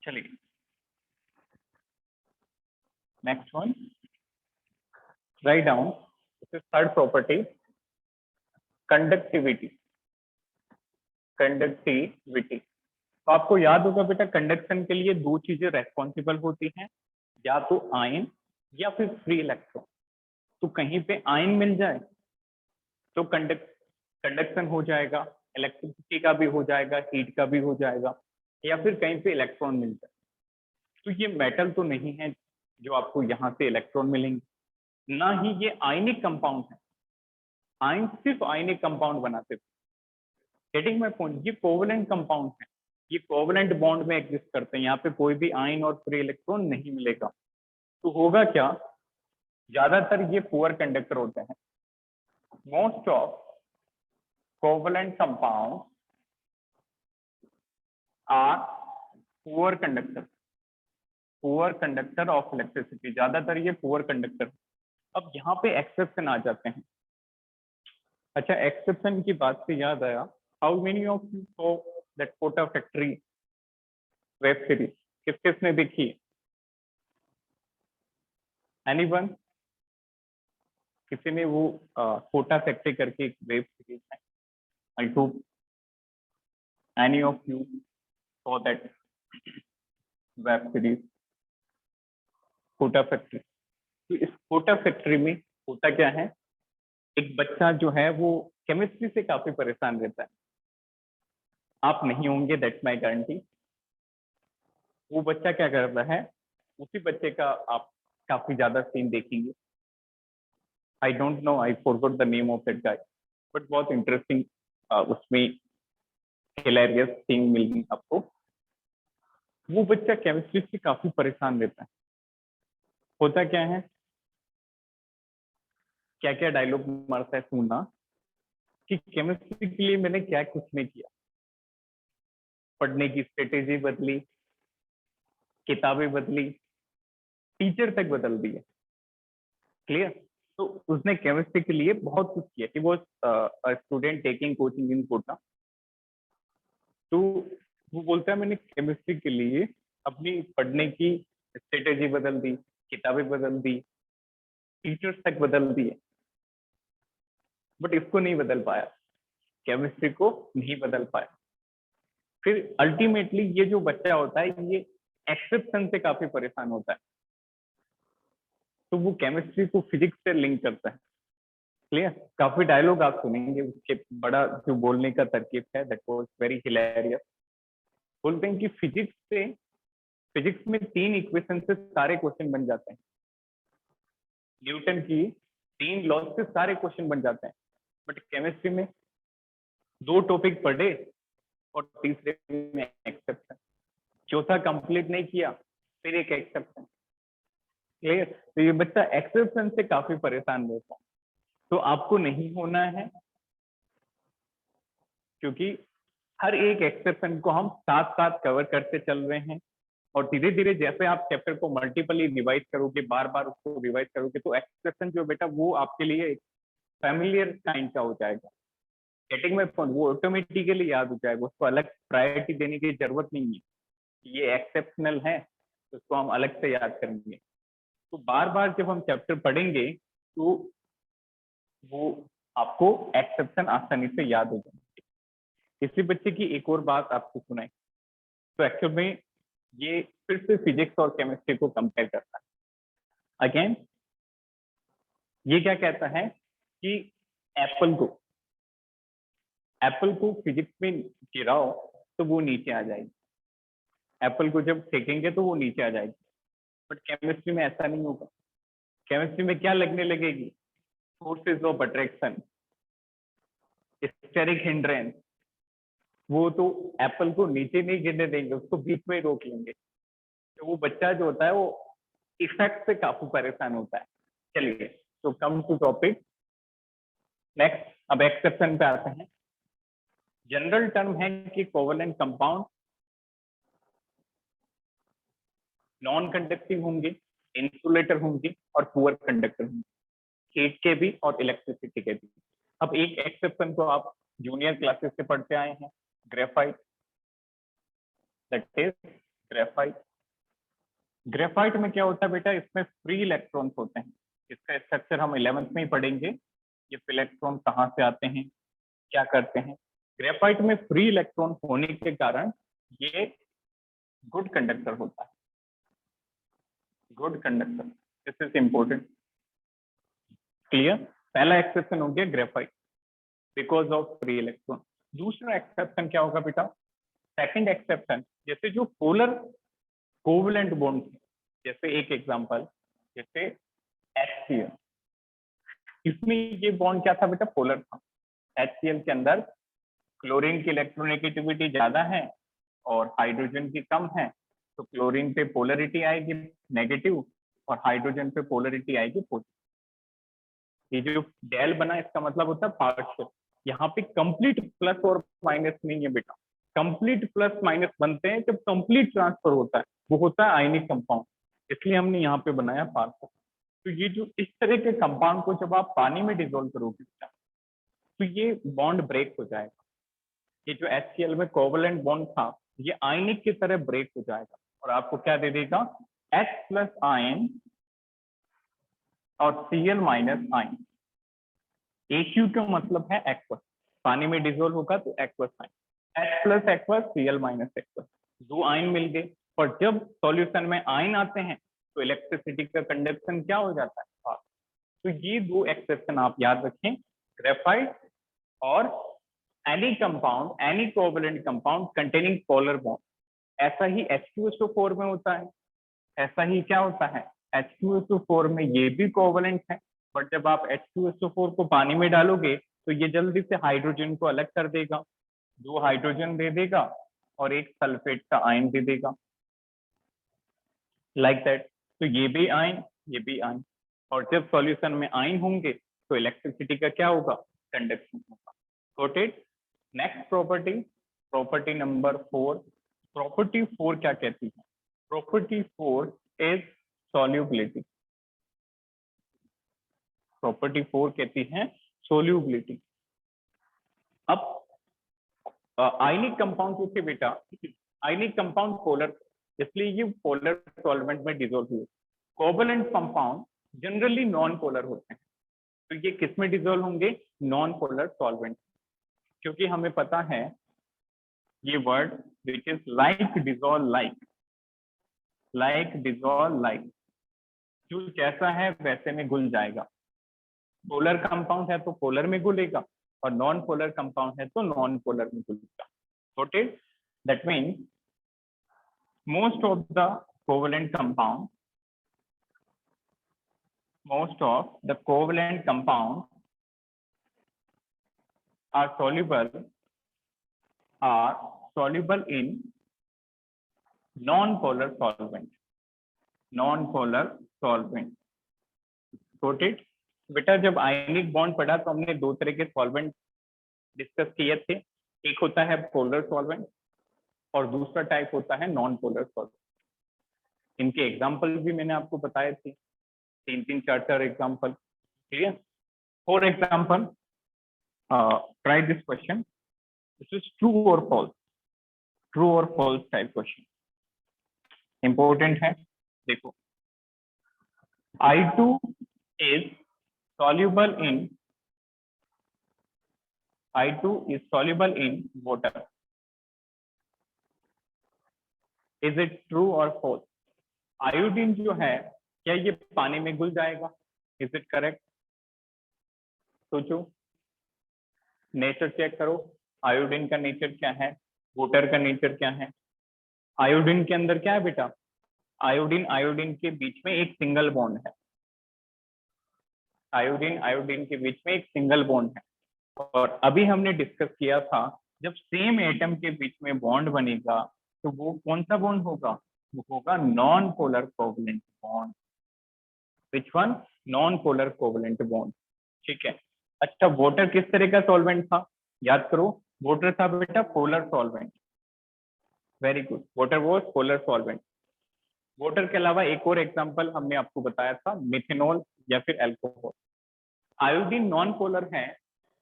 चलिए next one, write down, this is third property, conductivity. Conductivity, तो आपको याद होगा बेटा कंडक्शन के लिए दो चीजें रेस्पॉन्सिबल होती हैं, या तो आयन या फिर फ्री इलेक्ट्रॉन। तो कहीं पे आयन मिल जाए तो कंडक्शन हो जाएगा, इलेक्ट्रिसिटी का भी हो जाएगा, हीट का भी हो जाएगा, या फिर कहीं पे इलेक्ट्रॉन मिल जाए। तो ये मेटल तो नहीं है जो आपको यहाँ से इलेक्ट्रॉन मिलेंगे, ना ही ये आयनिक कंपाउंड है, आयन सिर्फ आयनिक कंपाउंड बनाते थे। गेटिंग माय पॉइंट, ये कोवेलेंट कंपाउंड है, ये कोवेलेंट बॉन्ड में एग्जिस्ट करते हैं, यहाँ पे कोई भी आयन और फ्री इलेक्ट्रॉन नहीं मिलेगा। तो होगा क्या, ज्यादातर ये पुअर कंडक्टर होते हैं। Most of covalent compound are poor conductor of electricity, ज्यादातर ये पुअर कंडक्टर। अब यहाँ पे एक्सेप्शन आ जाते हैं। अच्छा, एक्सेप्शन की बात से याद आया, how many of you saw that Kota factory web series, किस किसने देखी, एनीवन, किसी ने वो कोटा फैक्ट्री करके एक वेब सीरीज है, I hope any of you saw that web series Kota factory. तो इस कोटा फैक्ट्री में होता क्या है, एक बच्चा जो है वो केमिस्ट्री से काफी परेशान रहता है, आप नहीं होंगे दैट्स माय गारंटी। वो बच्चा क्या कर रहा है, उसी बच्चे का आप काफी ज्यादा सीन देखेंगे, I don't know, I forgot the name of that guy, but बहुत इंटरेस्टिंग उसमें हिलेरियस थिंग मिलेगी आपको। वो बच्चा केमिस्ट्री से काफी परेशान रहता है। होता क्या है, क्या क्या डायलॉग मारता है सुनना कि केमिस्ट्री के लिए मैंने क्या कुछ नहीं किया, पढ़ने की स्ट्रेटेजी बदली, किताबें बदली, टीचर तक बदल दिए। क्लियर? तो उसने केमिस्ट्री के लिए बहुत कुछ किया कि वो student taking coaching in Kota. तो वो बोलता है मैंने केमिस्ट्री के लिए अपनी पढ़ने की स्ट्रेटेजी बदल दी, किताबें बदल दी, टीचर्स तक बदल दिए, बट इसको नहीं बदल पाया, केमिस्ट्री को नहीं बदल पाया। फिर अल्टीमेटली ये जो बच्चा होता है ये एक्सेप्शन से काफी परेशान होता है, तो वो केमिस्ट्री को फिजिक्स से लिंक करता है। क्लियर? काफी डायलॉग आप सुनेंगे उसके, बड़ा जो बोलने का तरकीब है दैट वाज वेरी हिलेरियस। बोलते हैं कि फिजिक्स में 3 इक्वेशन से सारे क्वेश्चन बन जाते हैं, न्यूटन की 3 लॉज से सारे क्वेश्चन बन जाते हैं, बट केमिस्ट्री में 2 टॉपिक पढ़े और तीसरे में एक्सेप्शन, चौथा कंप्लीट नहीं किया फिर एक एक्सेप्शन। क्लियर? तो ये बच्चा एक्सेप्शन से काफी परेशान रहता है, तो आपको नहीं होना है, क्योंकि हर एक एक्सेप्शन को हम साथ साथ कवर करते चल रहे हैं। और धीरे धीरे जैसे आप चैप्टर को मल्टीपली रिवाइज करोगे, बार बार उसको रिवाइज करोगे, तो एक्सेप्शन जो बेटा वो आपके लिए एक फैमिलियर काइंड का हो जाएगा। Getting my point? वो ऑटोमेटिकली याद हो जाएगा, उसको अलग प्रायोरिटी देने की जरूरत नहीं है। ये एक्सेप्शनल है तो उसको हम अलग से याद करेंगे। तो बार बार जब हम चैप्टर पढ़ेंगे तो वो आपको एक्सेप्शन आसानी से याद हो जाएंगे। इसी बच्चे की एक और बात आपको सुनाई, तो एक्चुअल में ये फिर से फिजिक्स और केमिस्ट्री को कंपेयर करता है। अगेन ये क्या कहता है कि एप्पल को फिजिक्स में गिराओ तो वो नीचे आ जाएगी, एप्पल को जब फेंकेंगे तो वो नीचे आ जाएगी, बट केमिस्ट्री में ऐसा नहीं होगा। केमिस्ट्री में क्या लगने लगेगी? Forces of attraction, steric hindrance, वो तो एप्पल को नीचे नहीं गिरने देंगे, उसको बीच में ही रोक लेंगे। तो वो बच्चा जो होता है वो इफेक्ट से काफी परेशान होता है। चलिए, तो कम टू टॉपिक नेक्स्ट, अब एक्सेप्शन पे आते हैं। जनरल टर्म है कि कोवेलेंट कंपाउंड नॉन कंडक्टिव होंगे, इंसुलेटर होंगे और पुअर कंडक्टर होंगे, हीट के भी और इलेक्ट्रिसिटी के भी। अब एक एक्सेप्शन को आप जूनियर क्लासेस से पढ़ते आए हैं, graphite, that is graphite. Graphite में क्या होता है बेटा? इसमें फ्री इलेक्ट्रॉन्स होते हैं। इसका स्ट्रक्चर हम 11th में ही पढ़ेंगे, ये इलेक्ट्रॉन कहाँ से आते हैं, क्या करते हैं। ग्रेफाइट में फ्री इलेक्ट्रॉन होने के कारण ये गुड कंडक्टर होता है, good conductor, this is important. Clear? पहला एक्सेप्शन हो गया graphite, because of free electron. दूसरा एक्सेप्शन क्या होगा बेटा? सेकंड एक्सेप्शन, जैसे जो पोलर कोवेलेंट बॉन्ड, जैसे एक एग्जांपल, जैसे HCl, इसमें ये बॉन्ड क्या था बेटा? पोलर था। HCl के अंदर क्लोरीन की इलेक्ट्रोनेगेटिविटी ज्यादा है और हाइड्रोजन की कम है, तो क्लोरीन पे पोलरिटी आएगी नेगेटिव और हाइड्रोजन पे पोलरिटी आएगी पॉजिटिव। ये जो डेल बना इसका मतलब होता है पार्शियल। यहाँ पे कंप्लीट प्लस और माइनस नहीं है बेटा, कंप्लीट प्लस माइनस बनते हैं जब कंप्लीट ट्रांसफर होता है, वो होता है आयनिक कंपाउंड, इसलिए हमने यहाँ पे बनाया पार्शियल। तो ये जो इस तरह के कंपाउंड को जब आप पानी में डिजोल्व करोगे तो ये बॉन्ड ब्रेक हो जाएगा। ये जो HCl में कोवेलेंट बॉन्ड था ये आयनिक की तरह ब्रेक हो जाएगा और आपको क्या दे देगा? H प्लस आयन और Cl माइनस आयन। AQ का मतलब है एक्वस, पानी में डिजोल्व होगा तो aqueous ion, H plus aqueous, Cl minus aqueous, 2 ion मिल गए। और जब सॉल्यूशन में आयन आते हैं तो इलेक्ट्रिसिटी का कंडक्शन क्या हो जाता है? पास। तो ये 2 एक्सेप्शन आप याद रखें, ग्रेफाइट और any compound, any covalent compound containing polar bond। ऐसा ही H2SO4 में होता है, ऐसा ही क्या होता है? H2SO4 में ये भी कोवेलेंट है, बट जब आप H2SO4 को पानी में डालोगे तो ये जल्दी से हाइड्रोजन को अलग कर देगा, 2 हाइड्रोजन दे देगा और एक सल्फेट का आयन दे देगा। Like that. तो ये भी आयन, ये भी आयन, और जब सॉल्यूशन में आयन होंगे तो इलेक्ट्रिसिटी का क्या होगा, कंडक्शन होगा। Noted. Next property, property number 4। Property 4 क्या कहती है? Property 4 is solubility. प्रॉपर्टी 4 कहती है सोल्यूबिलिटी। अब आयनिक कंपाउंड होते बेटा, आयनिक कंपाउंड पोलर, इसलिए ये पोलर सॉल्वेंट में डिसॉल्व हुए। Covalent compound generally non polar होते हैं, तो ये किस में डिसॉल्व होंगे, नॉन पोलर सॉल्वेंट। क्योंकि हमें पता है ये word which is like dissolve, like dissolve like, जो जैसा है वैसे में घुल जाएगा। पोलर कंपाउंड है तो पोलर में घुलेगा, और नॉन पोलर कंपाउंड है तो नॉन पोलर में घुलेगा। Noted. That means most of the covalent compound, most of the covalent compounds are soluble in non-polar solvent, non-polar solvent। Noted। बेटा जब आयनिक बॉन्ड पढ़ा तो हमने दो तरह के सॉल्वेंट डिस्कस किए थे, एक होता है पोलर सॉल्वेंट और दूसरा टाइप होता है नॉन पोलर सॉल्वेंट। इनके एग्जांपल भी मैंने आपको बताए थे, 3 4 example. Clear. For example, try this question, this is true और फॉल्स, ट्रू और फॉल्स टाइप क्वेश्चन, इंपॉर्टेंट है। देखो, I2 is soluble in, I2 is soluble in water, is it true or false? Iodine जो है क्या ये पानी में घुल जाएगा? Is it correct? सोचो, नेचर चेक करो, आयोडीन का नेचर क्या है, वाटर का नेचर क्या है। आयोडीन के अंदर क्या है बेटा, आयोडीन आयोडीन के बीच में एक सिंगल बॉन्ड है, आयोडीन आयोडीन के बीच में एक सिंगल बॉन्ड है। और अभी हमने डिस्कस किया था जब सेम एटम के बीच में बॉन्ड बनेगा तो वो कौन सा बॉन्ड होगा, वो होगा non polar covalent bond. Which one? Non polar covalent bond. ठीक है। अच्छा, वाटर किस तरह का सॉल्वेंट था, याद करो, वाटर था बेटा polar solvent. Very good, water was polar solvent. Water के अलावा एक और एग्जांपल हमने आपको बताया था, मिथेनॉल या फिर अल्कोहल। आयोडीन नॉन पोलर है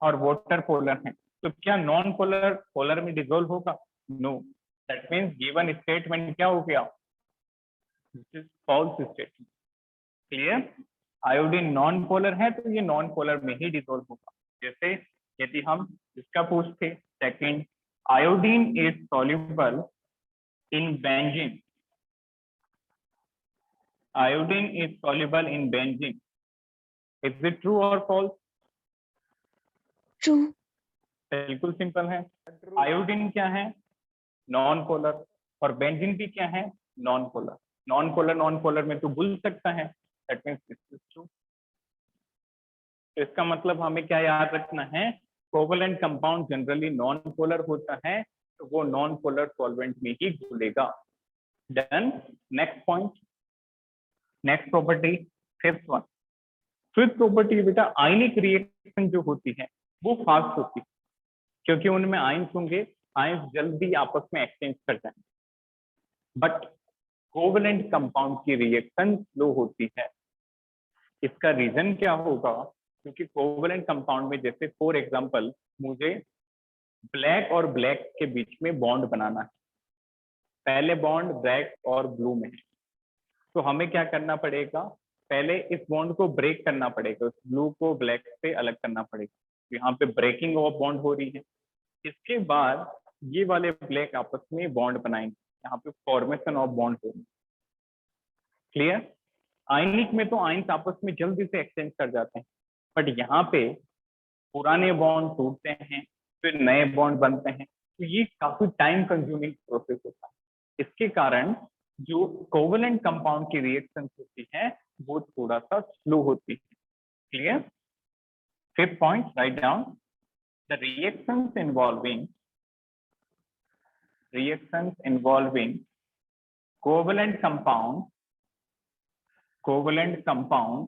और वाटर पोलर है, तो क्या नॉन पोलर पोलर में डिसॉल्व होगा? No. That means given statement क्या हो गया, this is false statement. Clear. Iodine non polar है तो ये नॉन पोलर में ही डिसॉल्व होगा। जैसे यदि हम इसका पूछते, second, iodine is soluble in benzene, iodine is soluble in benzene, is it true और फॉल्स? True. बिल्कुल सिंपल है। आयोडीन क्या है, नॉन पोलर, और बेंजीन भी क्या है, नॉन पोलर। नॉन पोलर में तो घुल सकता है, that means this is true. तो इसका मतलब हमें क्या याद रखना है, covalent compound generally non polar होता है तो वो नॉन पोलर सॉल्वेंट में ही घुलेगा। Done. Next point, next property, fifth one. Fifth property बेटा, आयनिक रिएक्शन जो होती है वो फास्ट होती है, क्योंकि उनमें आयंस होंगे, आयंस जल्दी आपस में एक्सचेंज कर जाएंगे। बट कोवैलेंट कंपाउंड की रिएक्शन स्लो होती है। इसका रीजन क्या होगा, क्योंकि कोवैलेंट कंपाउंड में जैसे फॉर एग्जांपल मुझे ब्लैक और ब्लैक के बीच में बॉन्ड बनाना है, पहले बॉन्ड ब्लैक और ब्लू में है, तो हमें क्या करना पड़ेगा, पहले इस बॉन्ड को ब्रेक करना पड़ेगा, उस ब्लू को ब्लैक से अलग करना पड़ेगा। यहाँ पे ब्रेकिंग ऑफ बॉन्ड हो रही है, इसके बाद ये वाले ब्लैक आपस में बॉन्ड बनाएंगे, यहाँ पे फॉर्मेशन ऑफ बॉन्ड होगी। क्लियर। आयनिक में तो आयंस आपस में जल्दी से एक्सचेंज कर जाते हैं, बट यहाँ पे पुराने बॉन्ड टूटते हैं, फिर नए बॉन्ड बनते हैं, तो ये काफी टाइम कंज्यूमिंग प्रोसेस होता है। इसके कारण जो कोवैलेंट कंपाउंड की रिएक्शन होती है वो थोड़ा सा स्लो होती है। Clear. Fifth point, write down, the reactions involving covalent compound covalent compound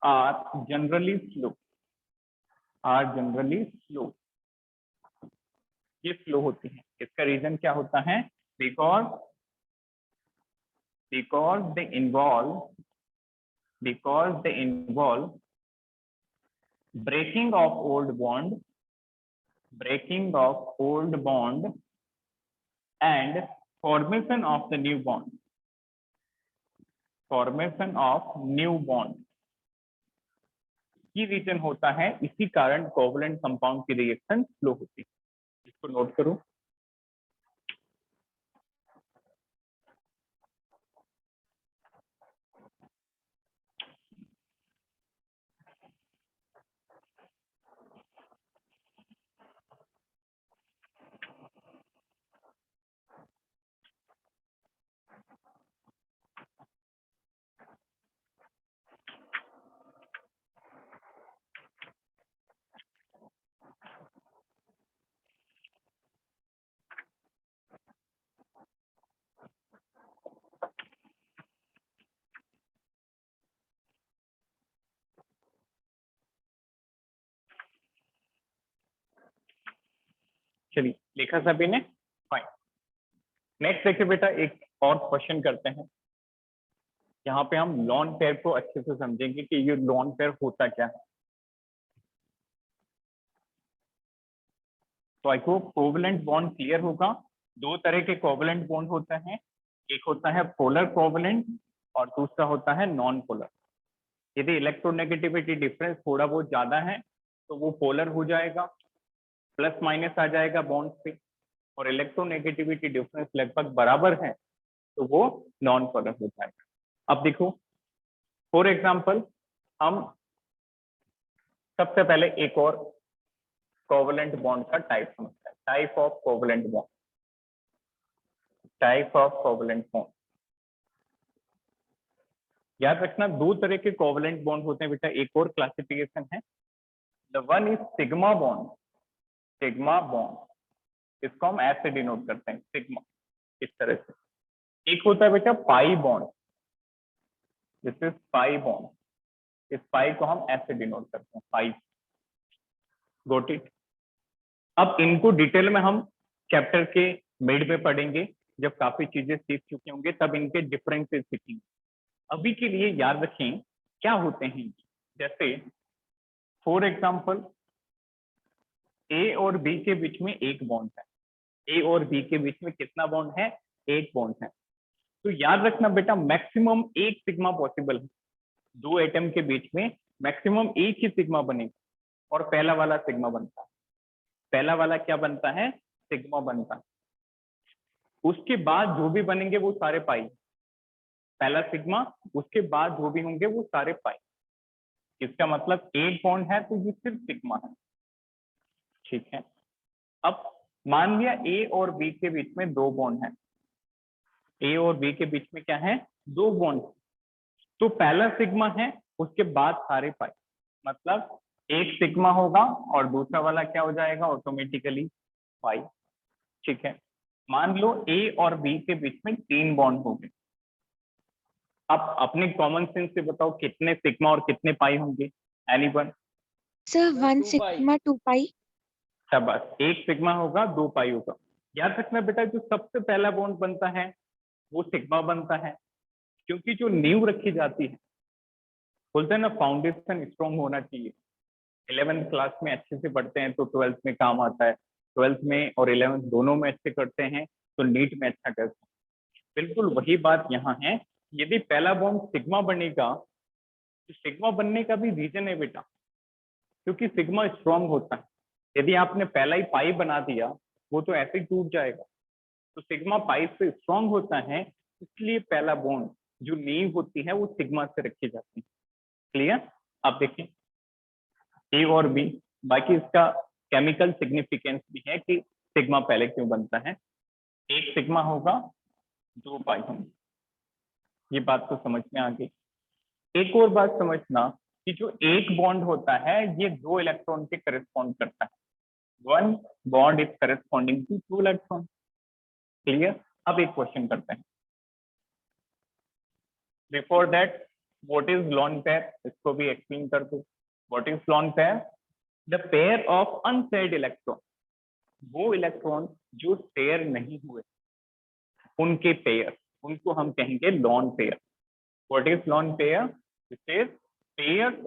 are generally slow, ये स्लो होती है। इसका रीजन क्या होता है? Because they involve breaking of old bond and formation of the new bond, ये रीजन होता है। इसी कारण कोवलेंट कंपाउंड की रिएक्शन स्लो होती है। इसको नोट करो। चलिए, लिखा सभी ने? फाइन। नेक्स्ट देखिए बेटा, एक और क्वेश्चन करते हैं। यहाँ पे हम लॉन पेयर को अच्छे से समझेंगे कि ये लॉन पेयर होता क्या है। तो I hope covalent bond clear होगा। दो तरह के कोवलेंट बॉन्ड होते हैं, एक होता है पोलर कोवलेंट और दूसरा होता है नॉन पोलर। यदि इलेक्ट्रोनेगेटिविटी डिफरेंस थोड़ा बहुत ज्यादा है तो वो पोलर हो जाएगा, प्लस माइनस आ जाएगा बॉन्ड पे, और इलेक्ट्रोनेगेटिविटी डिफरेंस लगभग बराबर है तो वो नॉन पोलर हो जाएगा। अब देखो, फॉर एग्जाम्पल हम सबसे पहले एक और कोवलेंट बॉन्ड का टाइप समझते हैं। Type of covalent bond. याद रखना, दो तरह के कोवलेंट बॉन्ड होते हैं बेटा। एक और क्लासिफिकेशन है, the one is sigma bond. इसको हम ऐसे डिनोट करते हैं, सिग्मा, इस तरह से। एक होता है बेटा pi bond, this is pi bond. इस पाई को हम ऐसे डिनोट करते हैं, पाई। Got it? अब इनको डिटेल में हम चैप्टर के मिड में पढ़ेंगे, जब काफी चीजें सीख चुके होंगे तब इनके डिफरेंसेस सीखेंगे। अभी के लिए याद रखें क्या होते हैं। जैसे फॉर एग्जाम्पल ए और बी के बीच में एक बॉन्ड है। ए और बी के बीच में कितना बॉन्ड है? एक बॉन्ड है। तो याद रखना बेटा, मैक्सिमम एक सिग्मा पॉसिबल है। दो एटम के बीच में मैक्सिमम एक ही सिग्मा बनेगा, और पहला वाला सिग्मा बनता है। पहला वाला क्या बनता है? सिग्मा बनता है। उसके बाद जो भी बनेंगे वो सारे पाई। पहला सिग्मा, उसके बाद जो भी होंगे वो सारे पाई। इसका मतलब एक बॉन्ड है तो ये सिर्फ सिग्मा है। ठीक है। अब मान लिया ए और बी के बीच में दो बॉन्ड है। ए और बी के बीच में क्या है? दो बॉन्ड। तो पहला सिग्मा है, उसके बाद सारे पाई, मतलब एक सिग्मा होगा और दूसरा वाला क्या हो जाएगा? ऑटोमेटिकली पाई। ठीक है। मान लो ए और बी के बीच में तीन बॉन्ड हो गए। अब अपने कॉमन सेंस से बताओ कितने सिग्मा और कितने पाई होंगे? एनीवन? Sir, 1 sigma 2 pi. शाबाश, एक सिग्मा होगा, दो पाई होगा। याद रखना बेटा, जो सबसे पहला बॉन्ड बनता है वो सिग्मा बनता है, क्योंकि जो नींव रखी जाती है, बोलते हैं ना फाउंडेशन स्ट्रॉन्ग होना चाहिए। 11th क्लास में अच्छे से पढ़ते हैं तो 12th में काम आता है। 12th में और 11th दोनों में अच्छे करते हैं तो नीट में अच्छा करते हैं। बिल्कुल वही बात यहाँ है। यदि पहला बॉन्ड सिग्मा बनेगा तो सिग्मा बनने का भी रीजन है बेटा, क्योंकि सिग्मा स्ट्रॉन्ग होता है। यदि आपने पहला ही पाई बना दिया, वो तो ऐसे ही टूट जाएगा। तो सिग्मा पाई से स्ट्रॉन्ग होता है, इसलिए पहला बॉन्ड जो नींव होती है वो सिग्मा से रखी जाती है। क्लियर? आप देखिए ए और बी, बाकी इसका केमिकल सिग्निफिकेंस भी है कि सिग्मा पहले क्यों बनता है। एक सिग्मा होगा, दो पाई होंगे। ये बात तो समझ में आ गई। एक और बात समझना कि जो एक बॉन्ड होता है ये दो इलेक्ट्रॉन के करस्पॉन्ड करता है। One bond is corresponding to two electron. Clear? अब एक क्वेश्चन करते हैं। Before that what is lone pair, इसको भी एक्सप्लेन कर दो। What is lone pair? The pair of unpaired electron, वो इलेक्ट्रॉन जो पेयर नहीं हुए उनके पेयर, उनको हम कहेंगे lone pair. What is lone pair? This is pairs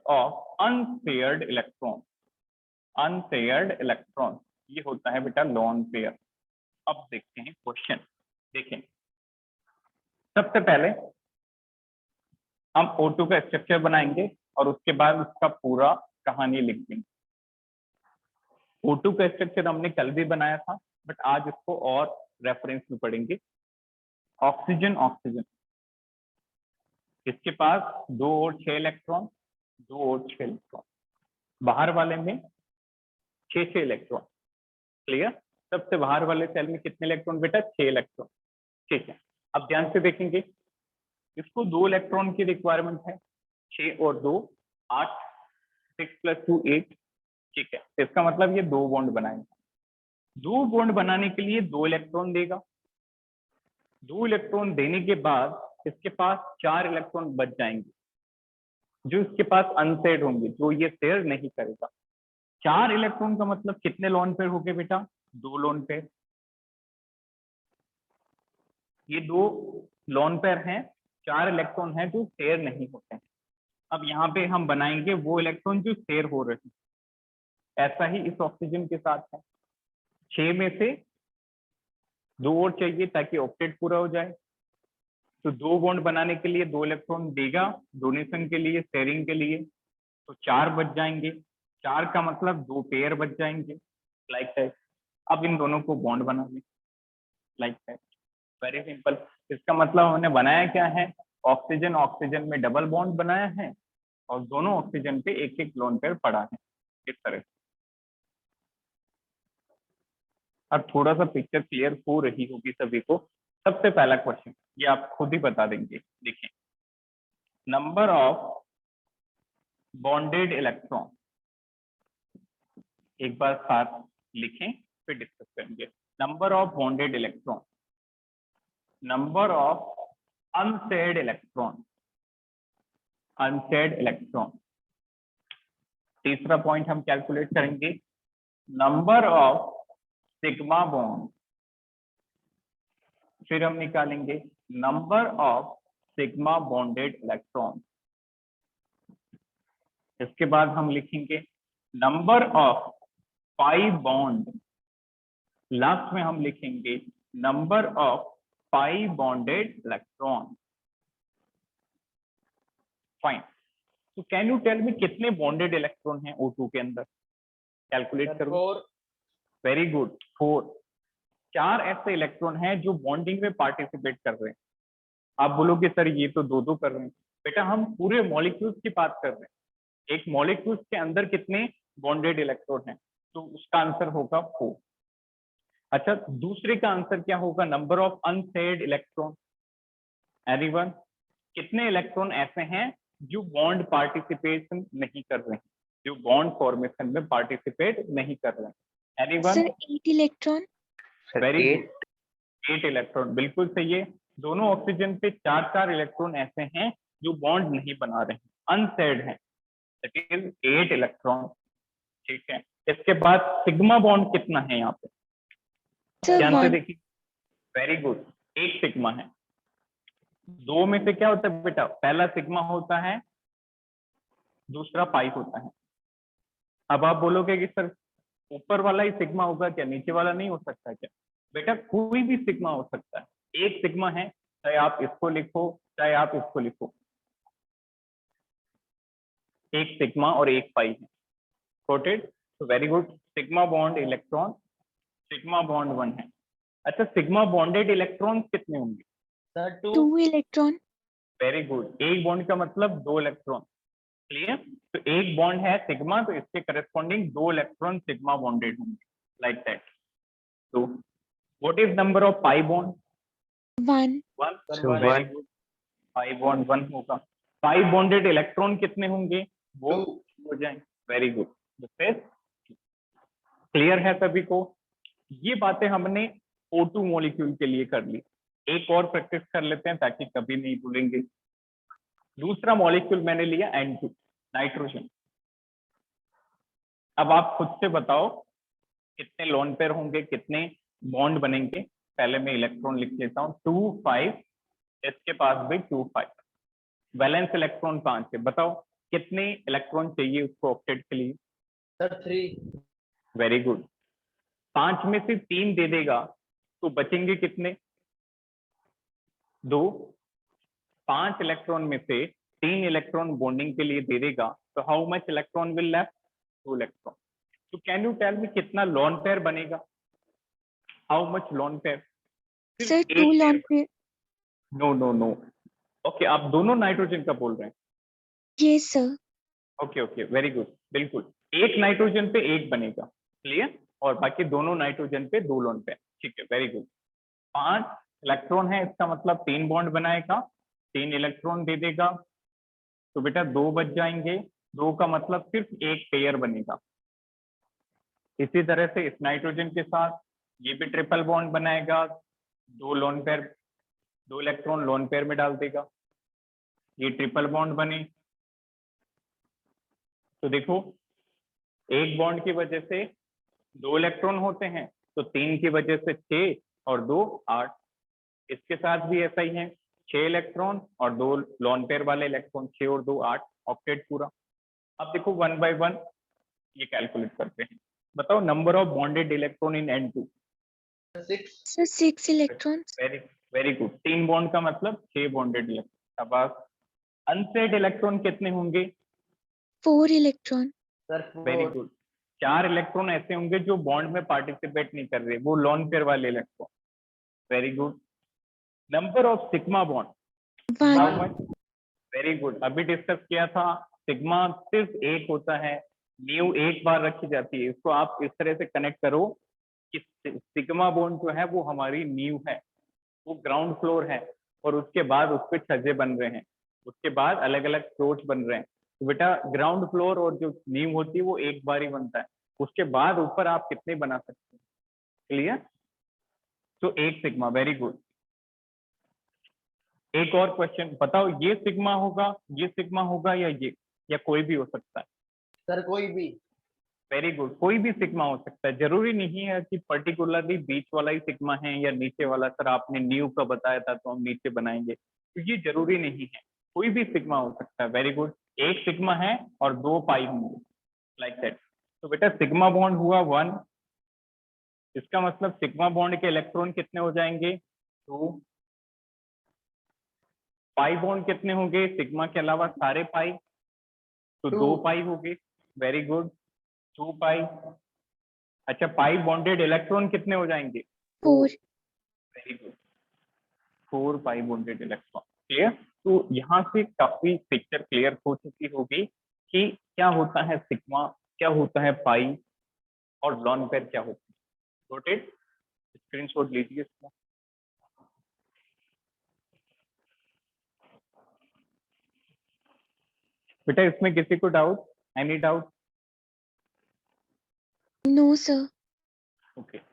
of unpaired electron, unpaired electron, ये होता है बेटा लोन पेयर। अब देखते हैं क्वेश्चन। देखें, सबसे पहले हम O2 का स्ट्रक्चर बनाएंगे और उसके बाद उसका पूरा कहानी लिख देंगे। O2 का स्ट्रक्चर हमने कल भी बनाया था, बट आज इसको और रेफरेंस में पढ़ेंगे। ऑक्सीजन, ऑक्सीजन, इसके पास 2 और 6 इलेक्ट्रॉन, 2 और 6 इलेक्ट्रॉन, बाहर वाले में 6 इलेक्ट्रॉन। क्लियर? सबसे बाहर वाले सेल में कितने इलेक्ट्रॉन बेटा? 6 इलेक्ट्रॉन। ठीक है, अब ध्यान से देखेंगे, इसको 2 इलेक्ट्रॉन की रिक्वायरमेंट है, 6 और 2 8, 6 + 2 8। ठीक है, इसका मतलब ये 2 बॉन्ड बनाएगा। 2 बॉन्ड बनाने के लिए 2 इलेक्ट्रॉन देगा। 2 इलेक्ट्रॉन देने के बाद इसके पास 4 इलेक्ट्रॉन बच जाएंगे, जो इसके पास अनपेयर्ड होंगे, जो ये शेयर नहीं करेगा। 4 इलेक्ट्रॉन का मतलब कितने लोन पेयर हो गए बेटा? 2 लोन पेयर। ये 2 लोन पेयर हैं, 4 इलेक्ट्रॉन हैं जो शेयर नहीं होते हैं। अब यहाँ पे हम बनाएंगे वो इलेक्ट्रॉन जो शेयर हो रहे हैं। ऐसा ही इस ऑक्सीजन के साथ है, 6 में से 2 और चाहिए ताकि ऑक्टेट पूरा हो जाए। तो 2 बॉन्ड बनाने के लिए 2 इलेक्ट्रॉन देगा, डोनेशन के लिए, शेयरिंग के लिए, तो 4 बच जाएंगे। 4 का मतलब 2 पेयर बच जाएंगे, लाइक दैट। अब इन दोनों को बॉन्ड बना लें, लाइक दैट। Very simple. इसका मतलब हमने बनाया क्या है? ऑक्सीजन ऑक्सीजन में डबल बॉन्ड बनाया है और दोनों ऑक्सीजन पे एक एक लोन पेयर पड़ा है, इस तरह से। अब थोड़ा सा पिक्चर क्लियर हो रही होगी सभी को। सबसे पहला क्वेश्चन ये आप खुद ही बता देंगे। देखिए, नंबर ऑफ बॉन्डेड इलेक्ट्रॉन, एक बार साथ लिखें फिर डिस्कस करेंगे। Number of bonded electron, number of unpaired electron, unpaired electron. तीसरा पॉइंट हम कैलकुलेट करेंगे, नंबर ऑफ सिग्मा बॉन्ड। फिर हम निकालेंगे number of sigma bonded electron. इसके बाद हम लिखेंगे number of pi bond. Last में हम लिखेंगे number of pi bonded electron. Fine. तो कैन यू टेल मी कितने बॉन्डेड इलेक्ट्रॉन हैं O2 के अंदर? कैलकुलेट करो। 4। Very good, 4। 4 ऐसे इलेक्ट्रॉन हैं जो बॉन्डिंग में पार्टिसिपेट कर रहे हैं। आप बोलोगे सर ये तो 2-2 कर रहे हैं। बेटा हम पूरे मॉलिक्यूल्स की बात कर रहे हैं। एक मॉलिक्यूल्स के अंदर कितने बॉन्डेड इलेक्ट्रॉन हैं? तो उसका आंसर होगा 4। अच्छा, दूसरे का आंसर क्या होगा? Number of unpaired electron. Anyone? कितने इलेक्ट्रॉन ऐसे हैं जो बॉन्ड पार्टिसिपेशन नहीं कर रहे हैं, जो बॉन्ड फॉर्मेशन में पार्टिसिपेट नहीं कर रहे हैं? Anyone? Sir 8 electron. Very 8 good, 8 electron बिल्कुल सही है। दोनों ऑक्सीजन पे 4 इलेक्ट्रॉन ऐसे हैं जो बॉन्ड नहीं बना रहे हैं, अनपेयर्ड हैं, दैट इज 8 इलेक्ट्रॉन। ठीक है, इसके बाद सिग्मा बॉन्ड कितना है यहाँ पे? सर ध्यान से 1। देखिए। वेरी गुड, 1 सिग्मा है। 2 में से क्या होता है बेटा? पहला सिग्मा होता है, दूसरा पाई होता है। अब आप बोलोगे कि सर ऊपर वाला ही सिग्मा होगा क्या, नीचे वाला नहीं हो सकता क्या? बेटा कोई भी सिग्मा हो सकता है। 1 सिग्मा है, चाहे आप इसको लिखो चाहे आप इसको लिखो, 1 सिग्मा और 1 पाई है। नोटेड? तो very good, sigma bond electron, sigma bond 1 है। अच्छा, सिग्मा बॉन्डेड इलेक्ट्रॉन कितने होंगे? सर 2 2। इलेक्ट्रॉन। वेरी गुड, एक बॉन्ड का मतलब 2 इलेक्ट्रॉन। क्लियर? तो एक बॉन्ड है सिग्मा, तो इसके करस्पॉन्डिंग 2 इलेक्ट्रॉन सिग्मा बॉन्डेड होंगे, लाइक दैट। तो what is number of pi bond? 1। 1। So very 1 good, pi bond 1 होगा। पाई बॉन्डेड इलेक्ट्रॉन कितने होंगे? वो 2। हो जाएंगे। वेरी गुड, क्लियर है सभी को? ये बातें हमने O2 मॉलिक्यूल के लिए कर ली। एक और प्रैक्टिस कर लेते हैं ताकि कभी नहीं भूलेंगे। दूसरा मॉलिक्यूल मैंने लिया N2, नाइट्रोजन। अब आप खुद से बताओ कितने लोन पेयर होंगे, कितने बॉन्ड बनेंगे। पहले मैं इलेक्ट्रॉन लिख लेता हूँ, 2 5, इसके पास भी 2 5, वैलेंस इलेक्ट्रॉन 5 है। बताओ कितने इलेक्ट्रॉन चाहिए उसको ऑक्टेट के लिए? सर 3। Very good. 5 में से 3 दे देगा तो बचेंगे कितने? 2। 5 इलेक्ट्रॉन में से 3 इलेक्ट्रॉन बॉन्डिंग के लिए दे देगा, तो how much electron will left? 2 electron. तो कैन यू टेल मी कितना लॉन पेयर बनेगा? How much lone pair? Sir 2 lone pair. No no no. Okay, आप दोनों नाइट्रोजन का बोल रहे हैं? Yes sir. Okay okay, very good. बिल्कुल, एक नाइट्रोजन पे एक बनेगा, क्लियर, और बाकी दोनों नाइट्रोजन पे 2 लोन पेयर। ठीक है, वेरी गुड। 5 इलेक्ट्रॉन है, इसका मतलब 3 बॉन्ड बनाएगा, 3 इलेक्ट्रॉन दे देगा, तो बेटा 2 बच जाएंगे। 2 का मतलब सिर्फ एक पेयर बनेगा। इसी तरह से इस नाइट्रोजन के साथ ये भी ट्रिपल बॉन्ड बनाएगा, 2 lone pair, 2 electron lone pair में डाल देगा, ये ट्रिपल बॉन्ड बने। तो देखो, एक बॉन्ड की वजह से 2 इलेक्ट्रॉन होते हैं, तो 3 की वजह से 6 और 2 8। इसके साथ भी ऐसा ही है, 6 इलेक्ट्रॉन और 2 लॉन पेयर वाले इलेक्ट्रॉन, 6 और 2 8, ऑक्टेट पूरा। अब देखो 1 बाय 1 ये कैलकुलेट करते हैं। बताओ number of bonded electron in N2। 6। Sir 6 electrons. Very very good. 3 bond का मतलब 6 बॉन्डेड इलेक्ट्रॉन। अब आप अनसेड इलेक्ट्रॉन कितने होंगे? 4 electron. Sir very 4। Good. 4 electron ऐसे होंगे जो बॉन्ड में पार्टिसिपेट नहीं कर रहे, वो लॉन पेयर वाले electron. Very good. Number of sigma bond, how 1। Much? Very good. अभी डिस्कस किया था, सिग्मा सिर्फ एक होता है, न्यू एक बार रखी जाती है। इसको आप इस तरह से कनेक्ट करो कि सिग्मा बॉन्ड जो है वो हमारी न्यू है, वो ग्राउंड फ्लोर है, और उसके बाद उस पर छज्जे बन रहे हैं, उसके बाद अलग अलग फ्लोर्स बन रहे हैं। तो बेटा ग्राउंड फ्लोर और जो नींव होती है वो एक बार ही बनता है, उसके बाद ऊपर आप कितने बना सकते हैं? क्लियर? तो एक सिग्मा। Very good. एक और क्वेश्चन बताओ, ये सिग्मा होगा, ये सिग्मा होगा, या कोई भी हो सकता है? सर कोई भी। वेरी गुड, कोई भी सिग्मा हो सकता है। जरूरी नहीं है कि पर्टिकुलरली बीच वाला ही सिग्मा है या नीचे वाला। सर आपने न्यू का बताया था तो हम नीचे बनाएंगे, तो ये जरूरी नहीं है, कोई भी सिग्मा हो सकता है। Very good. एक सिग्मा है और 2 पाई होंगे, लाइक दैट। तो बेटा सिग्मा बॉन्ड हुआ 1, इसका मतलब सिग्मा बॉन्ड के इलेक्ट्रॉन कितने हो जाएंगे? 2। पाई बॉन्ड कितने होंगे सिग्मा के अलावा? सारे पाई, तो 2 2। पाई हो गए। वेरी गुड, 2 पाई। अच्छा, पाई बॉन्डेड इलेक्ट्रॉन कितने हो जाएंगे? 4। वेरी गुड, 4 पाई बॉन्डेड इलेक्ट्रॉन। क्लियर? तो यहाँ से काफी पिक्चर क्लियर हो चुकी होगी कि क्या होता है सिग्मा, क्या होता है पाई, और लॉन पेयर क्या होता है। नोटेड? स्क्रीनशॉट लीजिए इसका। बेटा इसमें किसी को doubt? Any doubt? No sir. Okay.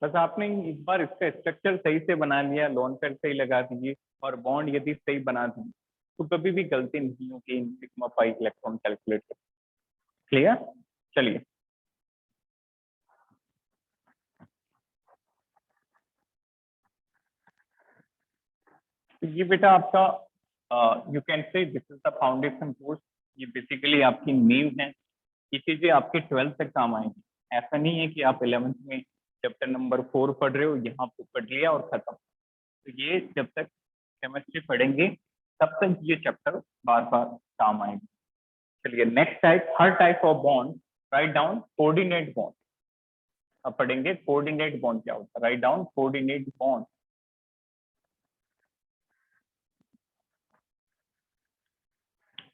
बस आपने एक बार इसका स्ट्रक्चर सही से बना लिया, लॉन पेयर सही लगा दीजिए, और बॉन्ड यदि सही बना दीजिए, तो कभी भी गलती नहीं होगी in sigma pi electron calculate कर। क्लियर? चलिए, तो ये बेटा आपका you can say this is the foundation course. ये बेसिकली आपकी नींव है, ये चीजें आपके 12th तक काम आएंगी। ऐसा नहीं है कि आप 11th में चैप्टर नंबर 4 पढ़ रहे हो, यहाँ पे पढ़ लिया और खत्म। तो ये जब तक केमिस्ट्री पढ़ेंगे तब तक ये चैप्टर बार बार काम आएंगे। चलिए next type, her type of bond write down coordinate bond. अब पढ़ेंगे कोऑर्डिनेट बॉन्ड क्या होता है। Write down coordinate bond.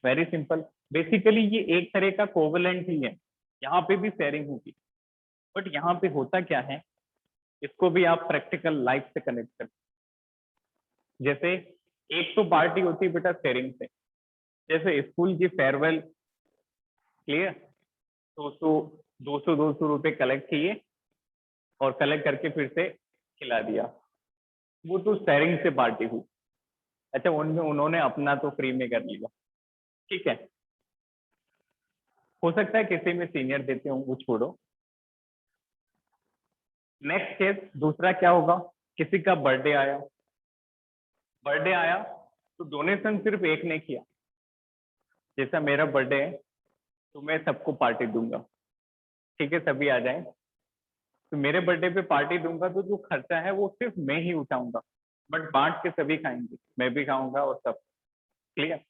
Very simple, basically ये एक तरह का कोवेलेंट ही है, यहाँ पे भी शेयरिंग होगी, बट यहाँ पे होता क्या है, इसको भी आप प्रैक्टिकल लाइफ से कनेक्ट करते हैं। जैसे एक तो पार्टी होती है बेटा शेयरिंग से, जैसे स्कूल की फेयरवेल, क्लियर, 200 रुपए कलेक्ट किए और कलेक्ट करके फिर से खिला दिया, वो तो शेयरिंग से पार्टी हुई। अच्छा, उनमें उन्होंने अपना तो फ्री में कर लिया, ठीक है। हो सकता है किसी में सीनियर देते हो, वो छोड़ो। नेक्स्ट केस दूसरा क्या होगा, किसी का बर्थडे आया, तो डोनेशन सिर्फ एक ने किया। जैसा मेरा बर्थडे है तो मैं सबको पार्टी दूंगा, ठीक है, सभी आ जाएं। तो मेरे बर्थडे पे पार्टी दूंगा तो जो खर्चा है वो सिर्फ मैं ही उठाऊंगा, बट बांट के सभी खाएंगे, मैं भी खाऊंगा और सब, क्लियर।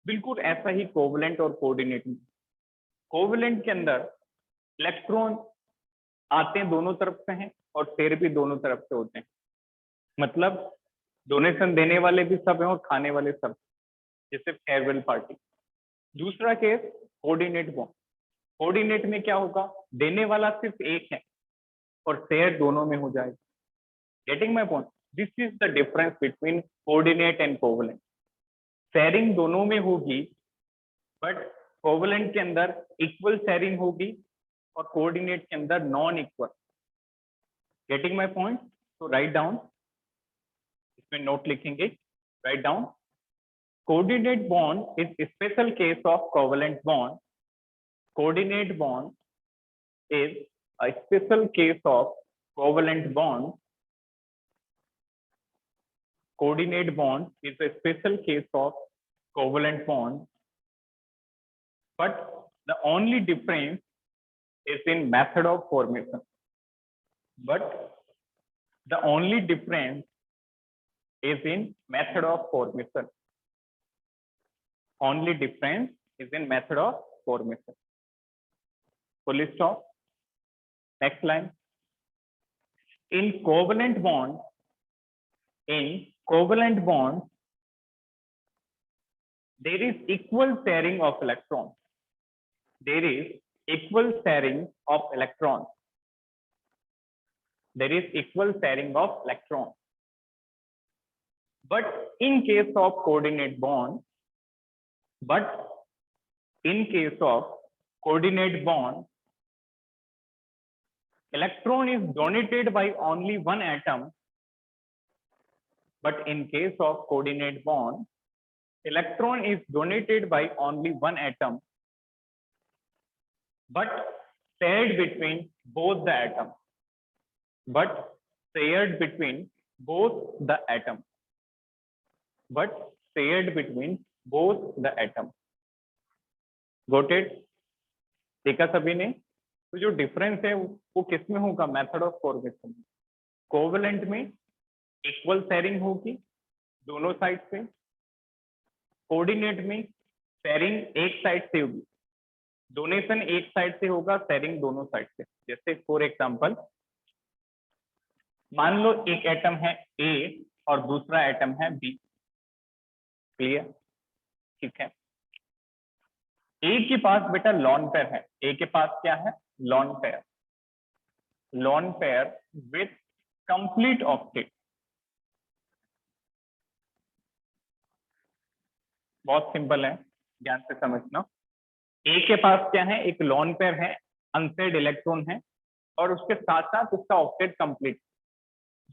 बिल्कुल ऐसा ही कोवलेंट और कोऑर्डिनेट में। कोवलेंट के अंदर इलेक्ट्रॉन आते हैं दोनों तरफ से हैं और शेयर भी दोनों तरफ से होते हैं, मतलब डोनेशन देने वाले भी सब हैं और खाने वाले सब, जैसे फेयरवेल पार्टी। दूसरा केस कोऑर्डिनेट बॉन्ड। कोऑर्डिनेट में क्या होगा, देने वाला सिर्फ एक है और शेयर दोनों में हो जाएगा। Getting my point, this is the difference between coordinate and covalent. Sharing दोनों में होगी, बट कोवलेंट के अंदर इक्वल शेयरिंग होगी और कोऑर्डिनेट के अंदर non equal. Getting my point, तो राइट डाउन, इसमें नोट लिखेंगे, write down. Coordinate bond is special case of covalent bond. Coordinate bond is a special case of covalent bond. Coordinate bond is a special case of covalent bond, but the only difference is in method of formation. But the only difference is in method of formation. Only difference is in method of formation. Full stop. Next line. In covalent bond, there is equal sharing of electrons. There is equal sharing of electrons. There is equal sharing of electrons. But in case of coordinate bond, electron is donated by only one atom. But in case of coordinate bond, electron is donated by only one atom, but shared between both the atoms. But shared between both the atoms. But shared between both the atoms. Got it? देखा सभी ने? तो जो difference है वो किस में होगा, मेथड ऑफ फॉर्मेशन में। कोवलेंट में इक्वल शेयरिंग होगी दोनों साइड से, कोऑर्डिनेट में शेयरिंग एक साइड से होगी, डोनेशन एक साइड से होगा, शेयरिंग दोनों साइड से। जैसे फॉर एग्जांपल मान लो एक एटम है ए और दूसरा एटम है बी, क्लियर, ठीक है। ए के पास बेटा लॉन पेयर है, ए के पास क्या है, lone pair, lone pair with complete octet. बहुत सिंपल है, ध्यान से समझना। ए के पास क्या है, एक लॉन पेयर है, अनसेड इलेक्ट्रॉन है और उसके साथ साथ उसका ऑक्टेट कंप्लीट।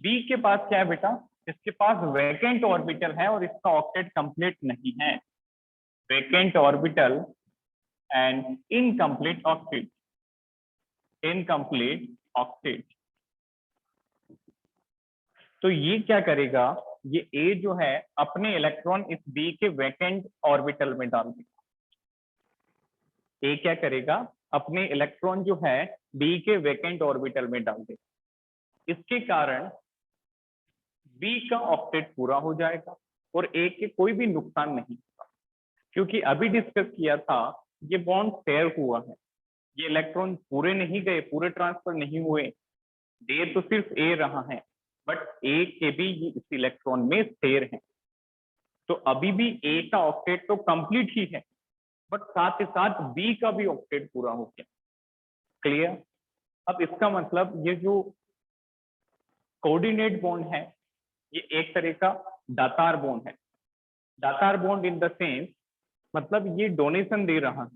बी के पास क्या है बेटा, इसके पास वैकेंट ऑर्बिटल है और इसका ऑक्टेट कंप्लीट नहीं है, vacant orbital and incomplete octet, incomplete octet. तो ये क्या करेगा, ये ए जो है अपने इलेक्ट्रॉन इस बी के वैकेंट ऑर्बिटल में डाल देगा। ए क्या करेगा, अपने इलेक्ट्रॉन जो है बी के वैकेंट ऑर्बिटल में डाल देगा। इसके कारण बी का ऑक्टेट पूरा हो जाएगा और ए के कोई भी नुकसान नहीं होगा, क्योंकि अभी डिस्कस किया था ये बॉन्ड शेयर हुआ है, ये इलेक्ट्रॉन पूरे नहीं गए, पूरे ट्रांसफर नहीं हुए, दे तो सिर्फ ए रहा है, बट ए के भी इस इलेक्ट्रॉन में शेयर है। तो अभी भी ए का ऑक्टेट तो कंप्लीट ही है, बट साथ ही साथ बी का भी ऑक्टेट पूरा हो गया, क्लियर। अब इसका मतलब ये जो कोऑर्डिनेट बॉन्ड है ये एक तरह का दातार बॉन्ड है। दातार बॉन्ड इन द सेंस मतलब ये डोनेशन दे रहा है,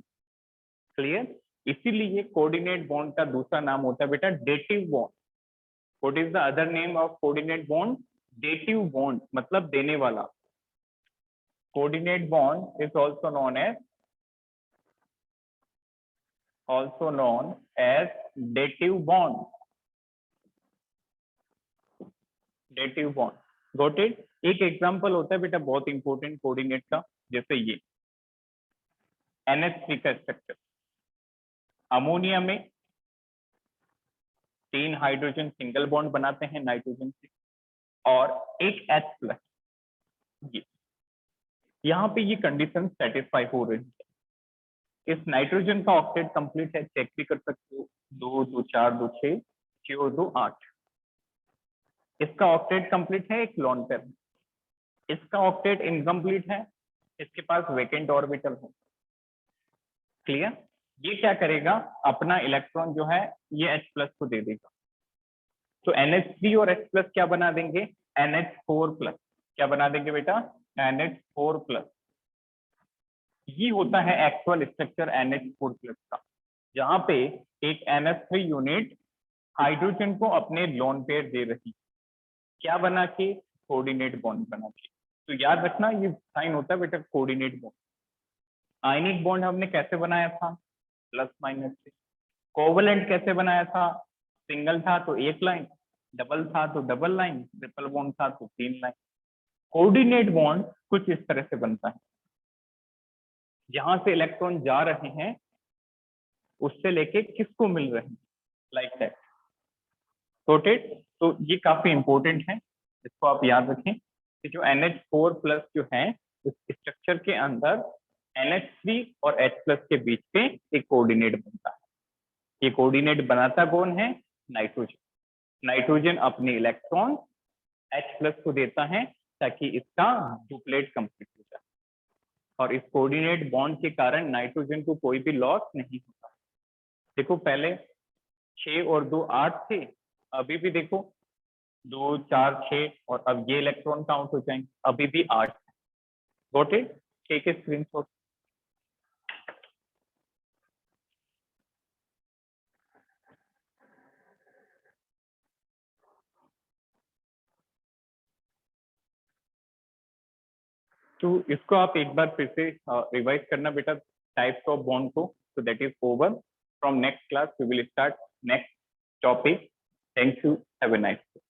क्लियर। इसीलिए कोऑर्डिनेट बॉन्ड का दूसरा नाम होता है बेटा dative bond. What is the other name of coordinate bond? Dative bond, मतलब देने वाला। Coordinate bond is also known as dative bond. Dative bond. Got it? एक एग्जांपल होता है बेटा बहुत इंपॉर्टेंट कोऑर्डिनेट का, जैसे ये NH3 का स्ट्रक्चर। अमोनिया में 3 हाइड्रोजन सिंगल बॉन्ड बनाते हैं नाइट्रोजन से और एक H+। ये यहाँ पे ये कंडीशन सेटिस्फाई हो रही है। इस नाइट्रोजन का ऑक्टेट कंप्लीट है, चेक भी कर सकते हो। 2 2 4 2 6 6 और 2 8। इसका ऑक्टेट कंप्लीट है, एक लोन पेयर। इसका ऑक्टेट इनकम्प्लीट है, इसके पास वेकेंट ऑर्बिटल है। क्लियर? ये क्या करेगा, अपना इलेक्ट्रॉन जो है ये H+ को दे देगा। तो NH3 और H+ क्या बना देंगे? NH4+। क्या बना देंगे बेटा? NH4+। ये होता है एक्चुअल स्ट्रक्चर NH4+ का, जहां पे एक NH3 यूनिट हाइड्रोजन को अपने लोन पेयर दे रही, क्या बना के? कोऑर्डिनेट बॉन्ड बना के। तो याद रखना ये साइन होता है बेटा कोऑर्डिनेट बॉन्ड। आयनिक बॉन्ड हमने कैसे बनाया था? +- से। कोवलेंट कैसे बनाया था? सिंगल था तो एक लाइन, डबल था तो डबल लाइन, ट्रिपल बॉन्ड था तो 3 लाइन। कोऑर्डिनेट बॉन्ड कुछ इस तरह से बनता है, जहां से इलेक्ट्रॉन जा रहे हैं उससे लेके किसको मिल रहे हैं, लाइक दैट। Got it? तो ये काफी इंपॉर्टेंट है, इसको आप याद रखें कि जो NH4+ जो है उस स्ट्रक्चर के अंदर NH3 और H+ के बीच पे एक कोऑर्डिनेट बनता है। ये कोऑर्डिनेट बनाता कौन है? नाइट्रोजन। नाइट्रोजन अपने इलेक्ट्रॉन H+ को देता है ताकि इसका डुप्लेट कंप्लीट हो जाए, और इस कोऑर्डिनेट बॉन्ड के कारण नाइट्रोजन को कोई भी लॉस नहीं होता। देखो पहले 6 और 2 8 थे, अभी भी देखो 2 4 6 और अब ये इलेक्ट्रॉन काउंट हो जाएंगे, अभी भी 8। Got it? Take a screenshot. तो इसको आप एक बार फिर से रिवाइज करना बेटा टाइप्स ऑफ बॉन्ड को। so that is over. From next class we will start next topic. Thank you, have a nice day.